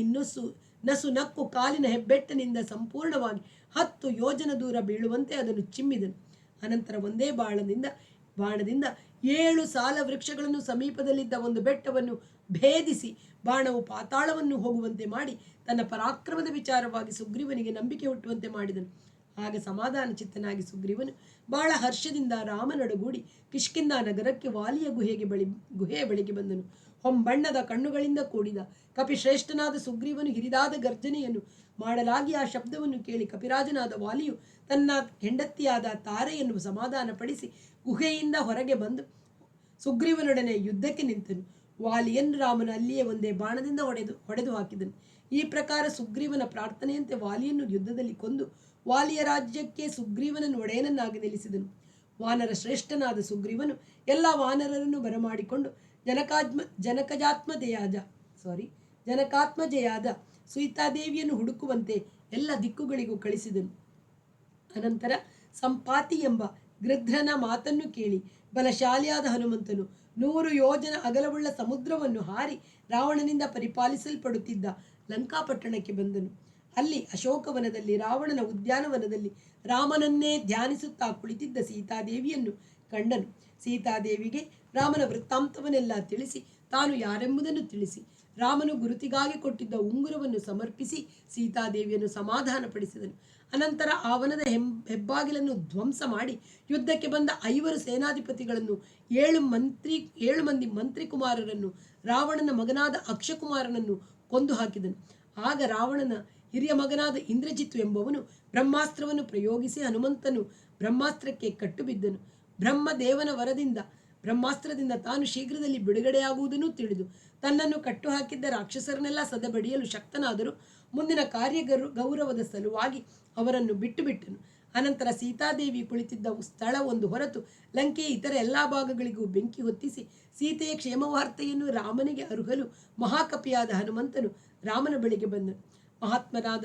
ನಸು ನಕ್ಕು ಕಾಲಿನ ಹೆಬ್ಬೆಟ್ಟನಿಂದ ಸಂಪೂರ್ಣವಾಗಿ 10 ಯೋಜನ ದೂರ ಬೀಳುವಂತೆ ಅದನ್ನು ಚಿಮ್ಮಿದನು. ಅನಂತರ ಒಂದೇ ಬಾಣದಿಂದ 7 ಸಾಲ ವೃಕ್ಷಗಳನ್ನು ಸಮೀಪದಲ್ಲಿದ್ದ ಒಂದು ಬೆಟ್ಟವನ್ನು ಭೇದಿಸಿ ಬಾಣವು ಪಾತಾಳವನ್ನು ಹೋಗುವಂತೆ ಮಾಡಿ ತನ್ನ ಪರಾಕ್ರಮದ ವಿಚಾರವಾಗಿ ಸುಗ್ರೀವನಿಗೆ ನಂಬಿಕೆ ಹುಟ್ಟುವಂತೆ ಮಾಡಿದನು. ಆಗ ಸಮಾಧಾನ ಚಿತ್ತನಾಗಿ ಸುಗ್ರೀವನು ಬಹಳ ಹರ್ಷದಿಂದ ರಾಮನೊಡಗೂಡಿ ಕಿಷ್ಕಿಂಧ ನಗರಕ್ಕೆ ವಾಲಿಯ ಗುಹೆಯ ಬಳಿಗೆ ಬಂದನು. ಹೊಂಬಣ್ಣದ ಕಣ್ಣುಗಳಿಂದ ಕೂಡಿದ ಕಪಿಶ್ರೇಷ್ಠನಾದ ಸುಗ್ರೀವನು ಹಿರಿದಾದ ಗರ್ಜನೆಯನ್ನು ಮಾಡಲಾಗಿ ಆ ಶಬ್ದವನ್ನು ಕೇಳಿ ಕಪಿರಾಜನಾದ ವಾಲಿಯು ತನ್ನ ಹೆಂಡತಿಯಾದ ತಾರೆಯನ್ನು ಸಮಾಧಾನಪಡಿಸಿ ಗುಹೆಯಿಂದ ಹೊರಗೆ ಬಂದು ಸುಗ್ರೀವನೊಡನೆ ಯುದ್ಧಕ್ಕೆ ನಿಂತನು. ವಾಲಿಯನ್ನು ರಾಮನು ಅಲ್ಲಿಯೇ ಒಂದೇ ಬಾಣದಿಂದ ಹೊಡೆದು ಹಾಕಿದನು. ಈ ಪ್ರಕಾರ ಸುಗ್ರೀವನ ಪ್ರಾರ್ಥನೆಯಂತೆ ವಾಲಿಯನ್ನು ಯುದ್ಧದಲ್ಲಿ ಕೊಂದು ವಾಲಿಯ ರಾಜ್ಯಕ್ಕೆ ಸುಗ್ರೀವನನ್ನು ಒಡೆಯನನ್ನಾಗಿ ನಿಲ್ಲಿಸಿದನು. ವಾನರ ಶ್ರೇಷ್ಠನಾದ ಸುಗ್ರೀವನು ಎಲ್ಲ ವಾನರರನ್ನು ಬರಮಾಡಿಕೊಂಡು ಜನಕಾತ್ಮಜೆಯಾದ ಸೀತಾದೇವಿಯನ್ನು ಹುಡುಕುವಂತೆ ಎಲ್ಲ ದಿಕ್ಕುಗಳಿಗೂ ಕಳಿಸಿದನು. ಅನಂತರ ಸಂಪಾತಿ ಎಂಬ ಗೃಧ್ರನ ಮಾತನ್ನು ಕೇಳಿ ಬಲಶಾಲಿಯಾದ ಹನುಮಂತನು 100 ಯೋಜನ ಅಗಲವುಳ್ಳ ಸಮುದ್ರವನ್ನು ಹಾರಿ ರಾವಣನಿಂದ ಪರಿಪಾಲಿಸಲ್ಪಡುತ್ತಿದ್ದ ಲಂಕಾಪಟ್ಟಣಕ್ಕೆ ಬಂದನು. ಅಲ್ಲಿ ಅಶೋಕವನದಲ್ಲಿ ರಾವಣನ ಉದ್ಯಾನವನದಲ್ಲಿ ರಾಮನನ್ನೇ ಧ್ಯಾನಿಸುತ್ತಾ ಕುಳಿತಿದ್ದ ಸೀತಾದೇವಿಯನ್ನು ಕಂಡನು. ಸೀತಾದೇವಿಗೆ ರಾಮನ ವೃತ್ತಾಂತವನ್ನೆಲ್ಲ ತಿಳಿಸಿ ತಾನು ಯಾರೆಂಬುದನ್ನು ತಿಳಿಸಿ ರಾಮನು ಗುರುತಿಗಾಗಿ ಕೊಟ್ಟಿದ್ದ ಉಂಗುರವನ್ನು ಸಮರ್ಪಿಸಿ ಸೀತಾದೇವಿಯನ್ನು ಸಮಾಧಾನಪಡಿಸಿದನು. ಅನಂತರ ಆವನದ ಹೆಬ್ಬಾಗಿಲನ್ನು ಧ್ವಂಸ ಮಾಡಿ ಯುದ್ಧಕ್ಕೆ ಬಂದ 5 ಸೇನಾಧಿಪತಿಗಳನ್ನು 7 ಮಂದಿ ಮಂತ್ರಿ ಕುಮಾರರನ್ನು ರಾವಣನ ಮಗನಾದ ಅಕ್ಷಕುಮಾರನನ್ನು ಕೊಂದು ಹಾಕಿದನು. ಆಗ ರಾವಣನ ಹಿರಿಯ ಮಗನಾದ ಇಂದ್ರಜಿತ್ತು ಎಂಬವನು ಬ್ರಹ್ಮಾಸ್ತ್ರವನ್ನು ಪ್ರಯೋಗಿಸಿ ಹನುಮಂತನು ಬ್ರಹ್ಮಾಸ್ತ್ರಕ್ಕೆ ಕಟ್ಟುಬಿದ್ದನು. ಬ್ರಹ್ಮದೇವನ ವರದಿಂದ ಬ್ರಹ್ಮಾಸ್ತ್ರದಿಂದ ತಾನು ಶೀಘ್ರದಲ್ಲಿ ಬಿಡುಗಡೆಯಾಗುವುದನ್ನು ತಿಳಿದು ತನ್ನನ್ನು ಕಟ್ಟು ಹಾಕಿದ್ದ ರಾಕ್ಷಸರನ್ನೆಲ್ಲ ಸದೆಬಡಿಯಲು ಶಕ್ತನಾದರೂ ಮುಂದಿನ ಗೌರವದ ಸಲುವಾಗಿ ಅವರನ್ನು ಬಿಟ್ಟನು. ಅನಂತರ ಸೀತಾದೇವಿ ಕುಳಿತಿದ್ದ ಸ್ಥಳ ಒಂದು ಹೊರತು ಲಂಕೆಯ ಇತರ ಎಲ್ಲ ಭಾಗಗಳಿಗೂ ಬೆಂಕಿ ಹೊತ್ತಿಸಿ ಸೀತೆಯ ಕ್ಷೇಮವಾರ್ತೆಯನ್ನು ರಾಮನಿಗೆ ಅರುಹಲು ಮಹಾಕಪಿಯಾದ ಹನುಮಂತನು ರಾಮನ ಬಳಿಗೆ ಬಂದನು. ಮಹಾತ್ಮನಾದ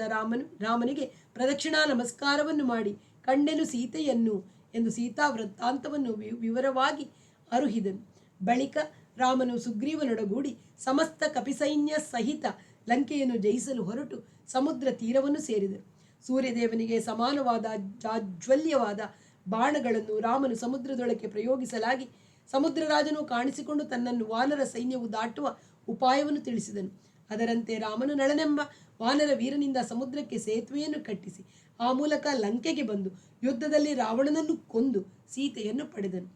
ರಾಮನಿಗೆ ಪ್ರದಕ್ಷಿಣಾ ನಮಸ್ಕಾರವನ್ನು ಮಾಡಿ ಕಂಡೆನು ಸೀತೆಯನ್ನು ಎಂದು ಸೀತಾ ವೃತ್ತಾಂತವನ್ನು ವಿವರವಾಗಿ ಅರುಹಿದನು. ಬಳಿಕ ರಾಮನು ಸುಗ್ರೀವನೊಡಗೂಡಿ ಸಮಸ್ತ ಕಪಿಸೈನ್ಯ ಸಹಿತ ಲಂಕೆಯನ್ನು ಜಯಿಸಲು ಹೊರಟು ಸಮುದ್ರ ತೀರವನ್ನು ಸೇರಿದರು. ಸೂರ್ಯದೇವನಿಗೆ ಸಮಾನವಾದ ಜಾಜ್ವಲ್ಯವಾದ ಬಾಣಗಳನ್ನು ರಾಮನು ಸಮುದ್ರದೊಳಕ್ಕೆ ಪ್ರಯೋಗಿಸಲಾಗಿ ಸಮುದ್ರರಾಜನು ಕಾಣಿಸಿಕೊಂಡು ತನ್ನನ್ನು ವಾನರ ಸೈನ್ಯವು ದಾಟುವ ಉಪಾಯವನ್ನು ತಿಳಿಸಿದನು. ಅದರಂತೆ ರಾಮನು ನಳನೆಂಬ ವಾನರ ವೀರನಿಂದ ಸಮುದ್ರಕ್ಕೆ ಸೇತುವೆಯನ್ನು ಕಟ್ಟಿಸಿ ಆ ಮೂಲಕ ಲಂಕೆಗೆ ಬಂದು ಯುದ್ಧದಲ್ಲಿ ರಾವಣನನ್ನು ಕೊಂದು ಸೀತೆಯನ್ನು ಪಡೆದನು.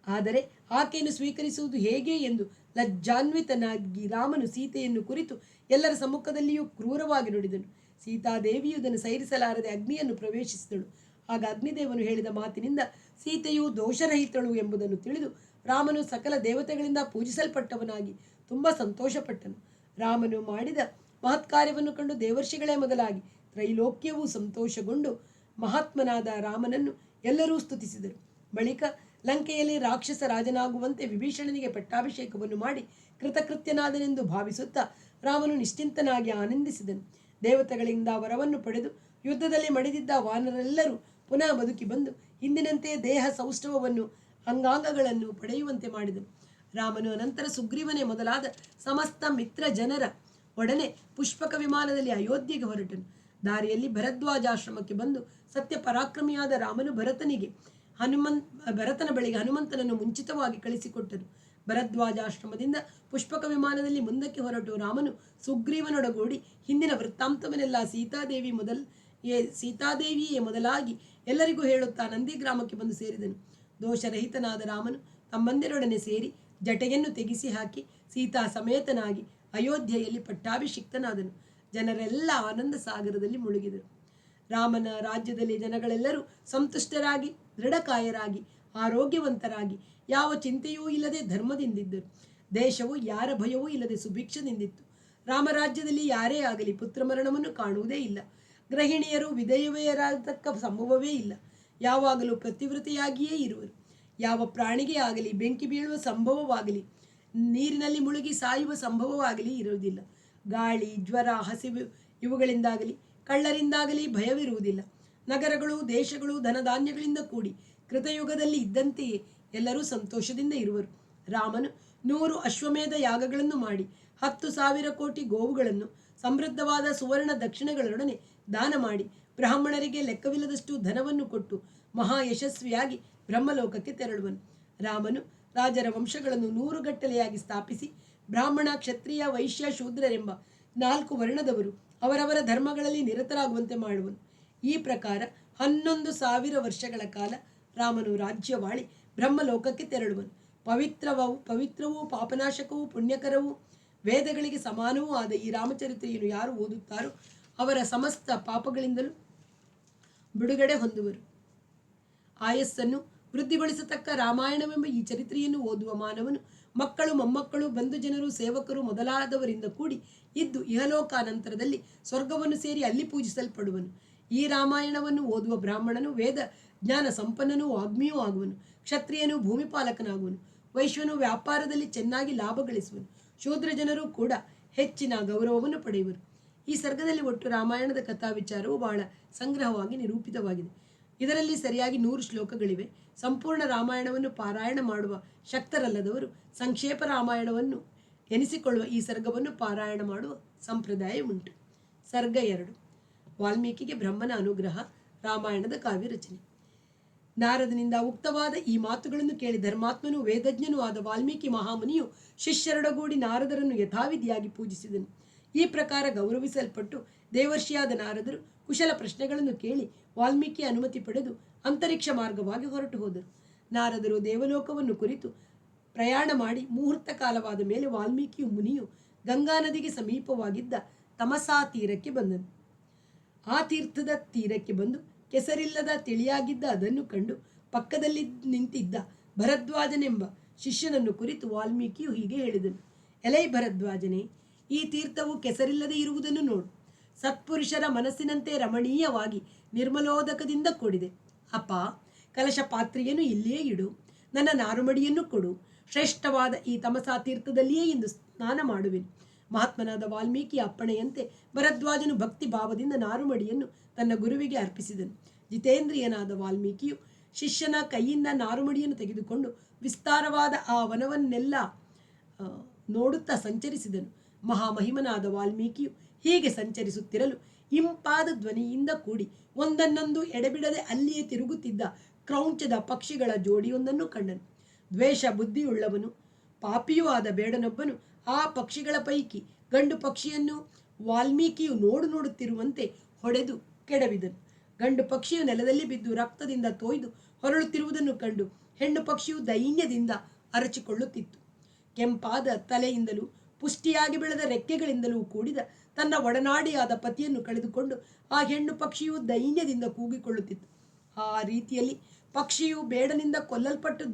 ಆದರೆ ಆಕೆಯನ್ನು ಸ್ವೀಕರಿಸುವುದು ಹೇಗೆ ಎಂದು ಲಜ್ಜಾನ್ವಿತನಾಗಿ ರಾಮನು ಸೀತೆಯನ್ನು ಕುರಿತು ಎಲ್ಲರ ಸಮ್ಮುಖದಲ್ಲಿಯೂ ಕ್ರೂರವಾಗಿ ನುಡಿದನು. ಸೀತಾದೇವಿಯು ಇದನ್ನು ಸೈರಿಸಲಾರದೆ ಅಗ್ನಿಯನ್ನು ಪ್ರವೇಶಿಸಿದಳು. ಆಗ ಅಗ್ನಿದೇವನು ಹೇಳಿದ ಮಾತಿನಿಂದ ಸೀತೆಯು ದೋಷರಹಿತಳು ಎಂಬುದನ್ನು ತಿಳಿದು ರಾಮನು ಸಕಲ ದೇವತೆಗಳಿಂದ ಪೂಜಿಸಲ್ಪಟ್ಟವನಾಗಿ ತುಂಬ ಸಂತೋಷಪಟ್ಟನು. ರಾಮನು ಮಾಡಿದ ಮಹತ್ಕಾರ್ಯವನ್ನು ಕಂಡು ದೇವರ್ಷಿಗಳೇ ಮೊದಲಾಗಿ ತ್ರೈಲೋಕ್ಯವೂ ಸಂತೋಷಗೊಂಡು ಮಹಾತ್ಮನಾದ ರಾಮನನ್ನು ಎಲ್ಲರೂ ಸ್ತುತಿಸಿದರು. ಬಳಿಕ ಲಂಕೆಯಲ್ಲಿ ರಾಕ್ಷಸ ರಾಜನಾಗುವಂತೆ ವಿಭೀಷಣನಿಗೆ ಪಟ್ಟಾಭಿಷೇಕವನ್ನು ಮಾಡಿ ಕೃತಕೃತ್ಯನಾದನೆಂದು ಭಾವಿಸುತ್ತಾ ರಾಮನು ನಿಶ್ಚಿಂತನಾಗಿ ಆನಂದಿಸಿದನು. ದೇವತೆಗಳಿಂದ ವರವನ್ನು ಪಡೆದು ಯುದ್ಧದಲ್ಲಿ ಮಡಿದಿದ್ದ ವಾನರೆಲ್ಲರೂ ಪುನಃ ಬದುಕಿ ಬಂದು ಹಿಂದಿನಂತೆ ದೇಹ ಸೌಷ್ಠವವನ್ನು ಅಂಗಾಂಗಗಳನ್ನು ಪಡೆಯುವಂತೆ ಮಾಡಿದನು. ರಾಮನು ಅನಂತರ ಸುಗ್ರೀವನೇ ಮೊದಲಾದ ಸಮಸ್ತ ಮಿತ್ರ ಜನರ ಒಡನೆ ಪುಷ್ಪಕ ವಿಮಾನದಲ್ಲಿ ಅಯೋಧ್ಯೆಗೆ ಹೊರಟನು. ದಾರಿಯಲ್ಲಿ ಭರದ್ವಾಜಾಶ್ರಮಕ್ಕೆ ಬಂದು ಸತ್ಯ ಪರಾಕ್ರಮಿಯಾದ ರಾಮನು ಭರತನ ಬಳಿಗೆ ಹನುಮಂತನನ್ನು ಮುಂಚಿತವಾಗಿ ಕಳಿಸಿಕೊಟ್ಟನು. ಭರದ್ವಾಜಾಶ್ರಮದಿಂದ ಪುಷ್ಪಕ ವಿಮಾನದಲ್ಲಿ ಮುಂದಕ್ಕೆ ಹೊರಟು ರಾಮನು ಸುಗ್ರೀವನೊಡಗೂಡಿ ಹಿಂದಿನ ವೃತ್ತಾಂತವನ್ನೆಲ್ಲ ಸೀತಾದೇವಿಯೇ ಮೊದಲಾಗಿ ಎಲ್ಲರಿಗೂ ಹೇಳುತ್ತಾ ನಂದಿಗ್ರಾಮಕ್ಕೆ ಬಂದು ಸೇರಿದನು. ದೋಷರಹಿತನಾದ ರಾಮನು ತಮ್ಮಂದಿರೊಡನೆ ಸೇರಿ ಜಟೆಯನ್ನು ತೆಗೆಸಿ ಹಾಕಿ ಸೀತಾ ಸಮೇತನಾಗಿ ಅಯೋಧ್ಯೆಯಲ್ಲಿ ಪಟ್ಟಾಭಿಷಿಕ್ತನಾದನು. ಜನರೆಲ್ಲ ಆನಂದ ಸಾಗರದಲ್ಲಿ ಮುಳುಗಿದರು. ರಾಮನ ರಾಜ್ಯದಲ್ಲಿ ಜನಗಳೆಲ್ಲರೂ ಸಂತುಷ್ಟರಾಗಿ ದೃಢಕಾಯರಾಗಿ ಆರೋಗ್ಯವಂತರಾಗಿ ಯಾವ ಚಿಂತೆಯೂ ಇಲ್ಲದೆ ಧರ್ಮದಿಂದಿದ್ದರು. ದೇಶವು ಯಾರ ಭಯವೂ ಇಲ್ಲದೆ ಸುಭಿಕ್ಷದಿಂದಿತ್ತು. ರಾಮರಾಜ್ಯದಲ್ಲಿ ಯಾರೇ ಆಗಲಿ ಪುತ್ರಮರಣವನ್ನು ಕಾಣುವುದೇ ಇಲ್ಲ. ಗೃಹಿಣಿಯರು ವಿಧವೆಯರಾಗತಕ್ಕ ಸಂಭವವೇ ಇಲ್ಲ. ಯಾವಾಗಲೂ ಪ್ರತಿವೃತಿಯಾಗಿಯೇ ಇರುವರು. ಯಾವ ಪ್ರಾಣಿಗೆ ಆಗಲಿ ಬೆಂಕಿ ಬೀಳುವ ಸಂಭವವಾಗಲಿ ನೀರಿನಲ್ಲಿ ಮುಳುಗಿ ಸಾಯುವ ಸಂಭವವಾಗಲಿ ಇರುವುದಿಲ್ಲ. ಗಾಳಿ, ಜ್ವರ, ಹಸಿವು ಇವುಗಳಿಂದಾಗಲಿ ಕಳ್ಳರಿಂದಾಗಲಿ ಭಯವಿರುವುದಿಲ್ಲ. ನಗರಗಳು, ದೇಶಗಳು ಧನಧಾನ್ಯಗಳಿಂದ ಕೂಡಿ ಕೃತಯುಗದಲ್ಲಿ ಇದ್ದಂತೆಯೇ ಎಲ್ಲರೂ ಸಂತೋಷದಿಂದ ಇರುವರು. ರಾಮನು 100 ಅಶ್ವಮೇಧ ಯಾಗಗಳನ್ನು ಮಾಡಿ 10,000 ಕೋಟಿ ಗೋವುಗಳನ್ನು ಸಮೃದ್ಧವಾದ ಸುವರ್ಣ ದಕ್ಷಿಣಗಳೊಡನೆ ದಾನ ಮಾಡಿ ಬ್ರಾಹ್ಮಣರಿಗೆ ಲೆಕ್ಕವಿಲ್ಲದಷ್ಟು ಧನವನ್ನು ಕೊಟ್ಟು ಮಹಾ ಯಶಸ್ವಿಯಾಗಿ ಬ್ರಹ್ಮಲೋಕಕ್ಕೆ ತೆರಳುವನು. ರಾಮನು ರಾಜರ ವಂಶಗಳನ್ನು 100 ಗಟ್ಟಲೆಯಾಗಿ ಸ್ಥಾಪಿಸಿ ಬ್ರಾಹ್ಮಣ, ಕ್ಷತ್ರಿಯ, ವೈಶ್ಯ, ಶೂದ್ರರೆಂಬ 4 ವರ್ಣದವರು ಅವರವರ ಧರ್ಮಗಳಲ್ಲಿ ನಿರತರಾಗುವಂತೆ ಮಾಡುವನು. ಈ ಪ್ರಕಾರ 11,000 ವರ್ಷಗಳ ಕಾಲ ರಾಮನು ರಾಜ್ಯವಾಳಿ ಬ್ರಹ್ಮಲೋಕಕ್ಕೆ ತೆರಳುವನು. ಪವಿತ್ರವೂ ಪಾಪನಾಶಕವೂ ಪುಣ್ಯಕರವೂ ವೇದಗಳಿಗೆ ಸಮಾನವೂ ಆದ ಈ ರಾಮಚರಿತ್ರೆಯನ್ನು ಯಾರು ಓದುತ್ತಾರೋ ಅವರ ಸಮಸ್ತ ಪಾಪಗಳಿಂದಲೂ ಬಿಡುಗಡೆ ಹೊಂದುವರು. ಆಯಸ್ಸನ್ನು ವೃದ್ಧಿಗೊಳಿಸತಕ್ಕ ರಾಮಾಯಣವೆಂಬ ಈ ಚರಿತ್ರೆಯನ್ನು ಓದುವ ಮಾನವನು ಮಕ್ಕಳು, ಮೊಮ್ಮಕ್ಕಳು, ಬಂಧು ಜನರು, ಸೇವಕರು ಮೊದಲಾದವರಿಂದ ಕೂಡಿ ಇದ್ದು ಇಹಲೋಕಾನಂತರದಲ್ಲಿ ಸ್ವರ್ಗವನ್ನು ಸೇರಿ ಅಲ್ಲಿ ಪೂಜಿಸಲ್ಪಡುವನು. ಈ ರಾಮಾಯಣವನ್ನು ಓದುವ ಬ್ರಾಹ್ಮಣನು ವೇದ ಜ್ಞಾನ ಸಂಪನ್ನನೂ ವಾಗ್ಮಿಯೂ ಆಗುವನು. ಕ್ಷತ್ರಿಯನು ಭೂಮಿಪಾಲಕನಾಗುವನು. ವೈಶ್ವನು ವ್ಯಾಪಾರದಲ್ಲಿ ಚೆನ್ನಾಗಿ ಲಾಭ ಗಳಿಸುವನು. ಶೂದ್ರ ಜನರು ಕೂಡ ಹೆಚ್ಚಿನ ಗೌರವವನ್ನು ಪಡೆಯುವರು. ಈ ಸರ್ಗದಲ್ಲಿ ಒಟ್ಟು ರಾಮಾಯಣದ ಕಥಾ ವಿಚಾರವು ಬಹಳ ಸಂಗ್ರಹವಾಗಿ ನಿರೂಪಿತವಾಗಿದೆ. ಇದರಲ್ಲಿ ಸರಿಯಾಗಿ 100 ಶ್ಲೋಕಗಳಿವೆ. ಸಂಪೂರ್ಣ ರಾಮಾಯಣವನ್ನು ಪಾರಾಯಣ ಮಾಡುವ ಶಕ್ತರಲ್ಲದವರು ಸಂಕ್ಷೇಪ ರಾಮಾಯಣವನ್ನು ಎನಿಸಿಕೊಳ್ಳುವ ಈ ಸರ್ಗವನ್ನು ಪಾರಾಯಣ ಮಾಡುವ ಸಂಪ್ರದಾಯ ಉಂಟು. ಸರ್ಗ 2. ವಾಲ್ಮೀಕಿಗೆ ಬ್ರಹ್ಮನ ಅನುಗ್ರಹ. ರಾಮಾಯಣದ ಕಾವ್ಯ ರಚನೆ. ನಾರದನಿಂದ ಉಕ್ತವಾದ ಈ ಮಾತುಗಳನ್ನು ಕೇಳಿ ಧರ್ಮಾತ್ಮನೂ ವೇದಜ್ಞನೂ ಆದ ವಾಲ್ಮೀಕಿ ಮಹಾಮುನಿಯು ಶಿಷ್ಯರೊಡಗೂಡಿ ನಾರದರನ್ನು ಯಥಾವಿಧಿಯಾಗಿ ಪೂಜಿಸಿದನು. ಈ ಪ್ರಕಾರ ಗೌರವಿಸಲ್ಪಟ್ಟು ದೇವರ್ಷಿಯಾದ ನಾರದರು ಕುಶಲ ಪ್ರಶ್ನೆಗಳನ್ನು ಕೇಳಿ ವಾಲ್ಮೀಕಿ ಅನುಮತಿ ಪಡೆದು ಅಂತರಿಕ್ಷ ಮಾರ್ಗವಾಗಿ ಹೊರಟು ಹೋದರು. ನಾರದರು ದೇವಲೋಕವನ್ನು ಕುರಿತು ಪ್ರಯಾಣ ಮಾಡಿ ಮುಹೂರ್ತ ಕಾಲವಾದ ಮೇಲೆ ವಾಲ್ಮೀಕಿಯು ಮುನಿಯು ಗಂಗಾ ನದಿಗೆ ಸಮೀಪವಾಗಿದ್ದ ತಮಸಾ ತೀರಕ್ಕೆ ಬಂದನು. ಆ ತೀರ್ಥದ ತೀರಕ್ಕೆ ಬಂದು ಕೆಸರಿಲ್ಲದ ತಿಳಿಯಾಗಿದ್ದ ಅದನ್ನು ಕಂಡು ಪಕ್ಕದಲ್ಲಿ ನಿಂತಿದ್ದ ಭರದ್ವಾಜನೆಂಬ ಶಿಷ್ಯನನ್ನು ಕುರಿತು ವಾಲ್ಮೀಕಿಯು ಹೀಗೆ ಹೇಳಿದನು. ಎಲೈ ಭರದ್ವಾಜನೇ, ಈ ತೀರ್ಥವು ಕೆಸರಿಲ್ಲದೆ ಇರುವುದನ್ನು ನೋಡು. ಸತ್ಪುರುಷರ ಮನಸ್ಸಿನಂತೆ ರಮಣೀಯವಾಗಿ ನಿರ್ಮಲೋದಕದಿಂದ ಕೂಡಿದೆ. ಅಪ್ಪ, ಕಲಶ ಪಾತ್ರೆಯನ್ನು ಇಲ್ಲಿಯೇ ಇಡು, ನನ್ನ ನಾರುಮಡಿಯನ್ನು ಕೊಡು. ಶ್ರೇಷ್ಠವಾದ ಈ ತಮಸಾ ತೀರ್ಥದಲ್ಲಿಯೇ ಇಂದು ಸ್ನಾನ ಮಾಡುವೆನು. ಮಹಾತ್ಮನಾದ ವಾಲ್ಮೀಕಿಯ ಅಪ್ಪಣೆಯಂತೆ ಭರದ್ವಾಜನು ಭಕ್ತಿ ಭಾವದಿಂದ ನಾರುಮಡಿಯನ್ನು ತನ್ನ ಗುರುವಿಗೆ ಅರ್ಪಿಸಿದನು. ಜಿತೇಂದ್ರಿಯನಾದ ವಾಲ್ಮೀಕಿಯು ಶಿಷ್ಯನ ಕೈಯಿಂದ ನಾರುಮಡಿಯನ್ನು ತೆಗೆದುಕೊಂಡು ವಿಸ್ತಾರವಾದ ಆ ವನವನ್ನೆಲ್ಲ ನೋಡುತ್ತಾ ಸಂಚರಿಸಿದನು. ಮಹಾಮಹಿಮನಾದ ವಾಲ್ಮೀಕಿಯು ಹೀಗೆ ಸಂಚರಿಸುತ್ತಿರಲು ಇಂಪಾದ ಧ್ವನಿಯಿಂದ ಕೂಡಿ ಒಂದನ್ನೊಂದು ಎಡೆಬಿಡದೆ ಅಲ್ಲಿಯೇ ತಿರುಗುತ್ತಿದ್ದ ಕ್ರೌಂಚದ ಪಕ್ಷಿಗಳ ಜೋಡಿಯೊಂದನ್ನು ಕಂಡನು. ದ್ವೇಷ ಬುದ್ಧಿಯುಳ್ಳವನು ಪಾಪಿಯೂ ಆದ ಬೇಡನೊಬ್ಬನು ಆ ಪಕ್ಷಿಗಳ ಪೈಕಿ ಗಂಡು ಪಕ್ಷಿಯನ್ನು ವಾಲ್ಮೀಕಿಯು ನೋಡುತ್ತಿರುವಂತೆ ಹೊಡೆದು ಕೆಡವಿದನು. ಗಂಡು ಪಕ್ಷಿಯು ನೆಲದಲ್ಲಿ ಬಿದ್ದು ರಕ್ತದಿಂದ ತೋಯ್ದು ಹೊರಳುತ್ತಿರುವುದನ್ನು ಕಂಡು ಹೆಣ್ಣು ಪಕ್ಷಿಯು ದೈನ್ಯದಿಂದ ಅರಚಿಕೊಳ್ಳುತ್ತಿತ್ತು. ಕೆಂಪಾದ ತಲೆಯಿಂದಲೂ ಪುಷ್ಟಿಯಾಗಿ ಬೆಳೆದ ರೆಕ್ಕೆಗಳಿಂದಲೂ ಕೂಡಿದ ತನ್ನ ಒಡನಾಡಿಯಾದ ಪತಿಯನ್ನು ಕಳೆದುಕೊಂಡು ಆ ಹೆಣ್ಣು ಪಕ್ಷಿಯು ದೈನ್ಯದಿಂದ ಕೂಗಿಕೊಳ್ಳುತ್ತಿತ್ತು. ಆ ರೀತಿಯಲ್ಲಿ ಪಕ್ಷಿಯು ಬೇಡನಿಂದ ಕೊಲ್ಲಲ್ಪಟ್ಟು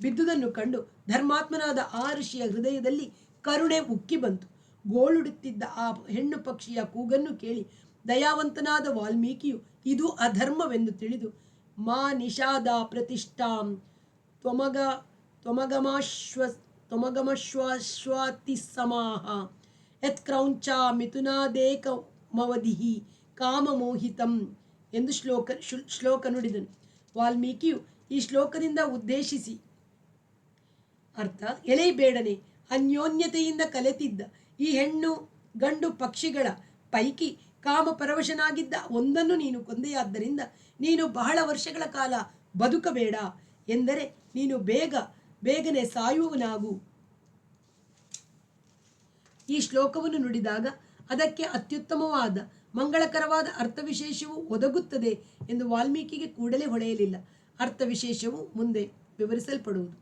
ಬಿದ್ದುದನ್ನು ಕಂಡು ಧರ್ಮಾತ್ಮನಾದ ಆ ಋಷಿಯ ಹೃದಯದಲ್ಲಿ ಕರುಣೆ ಉಕ್ಕಿ ಬಂತು. ಗೋಳುಡುತ್ತಿದ್ದ ಆ ಹೆಣ್ಣು ಪಕ್ಷಿಯ ಕೂಗನ್ನು ಕೇಳಿ ದಯಾವಂತನಾದ ವಾಲ್ಮೀಕಿಯು ಇದು ಅಧರ್ಮವೆಂದು ತಿಳಿದು ಮಾ ನಿಷಾದ ಪ್ರತಿಷ್ಠಾಂ ತ್ವಮಗಮಶ್ವಾತಿ ಸಮಾಹ ಯತ್ಕ್ರೌಂಚ ಮಿಥುನಾದೇಕಮವಧಿಹಿ ಕಾಮಮೋಹಿತಂ ಎಂದು ಶ್ಲೋಕ ನುಡಿದನು. ವಾಲ್ಮೀಕಿಯು ಈ ಶ್ಲೋಕದಿಂದ ಉದ್ದೇಶಿಸಿ ಅರ್ಥ: ಎಲೆ ಬೇಡನೆ, ಅನ್ಯೋನ್ಯತೆಯಿಂದ ಕಲೆತಿದ್ದ ಈ ಹೆಣ್ಣು ಗಂಡು ಪಕ್ಷಿಗಳ ಪೈಕಿ ಕಾಮಪರವಶನಾಗಿದ್ದ ಒಂದನ್ನು ನೀನು ಕೊಂದೆಯಾದ್ದರಿಂದ ನೀನು ಬಹಳ ವರ್ಷಗಳ ಕಾಲ ಬದುಕಬೇಡ. ಎಂದರೆ ನೀನು ಬೇಗನೆ ಸಾಯುವವನಾಗು. ಈ ಶ್ಲೋಕವನ್ನು ನುಡಿದಾಗ ಅದಕ್ಕೆ ಅತ್ಯುತ್ತಮವಾದ ಮಂಗಳಕರವಾದ ಅರ್ಥವಿಶೇಷವು ಒದಗುತ್ತದೆ ಎಂದು ವಾಲ್ಮೀಕಿಗೆ ಕೂಡಲೇ ಹೊಳೆಯಲಿಲ್ಲ. ಅರ್ಥವಿಶೇಷವು ಮುಂದೆ ವಿವರಿಸಲ್ಪಡುವುದು.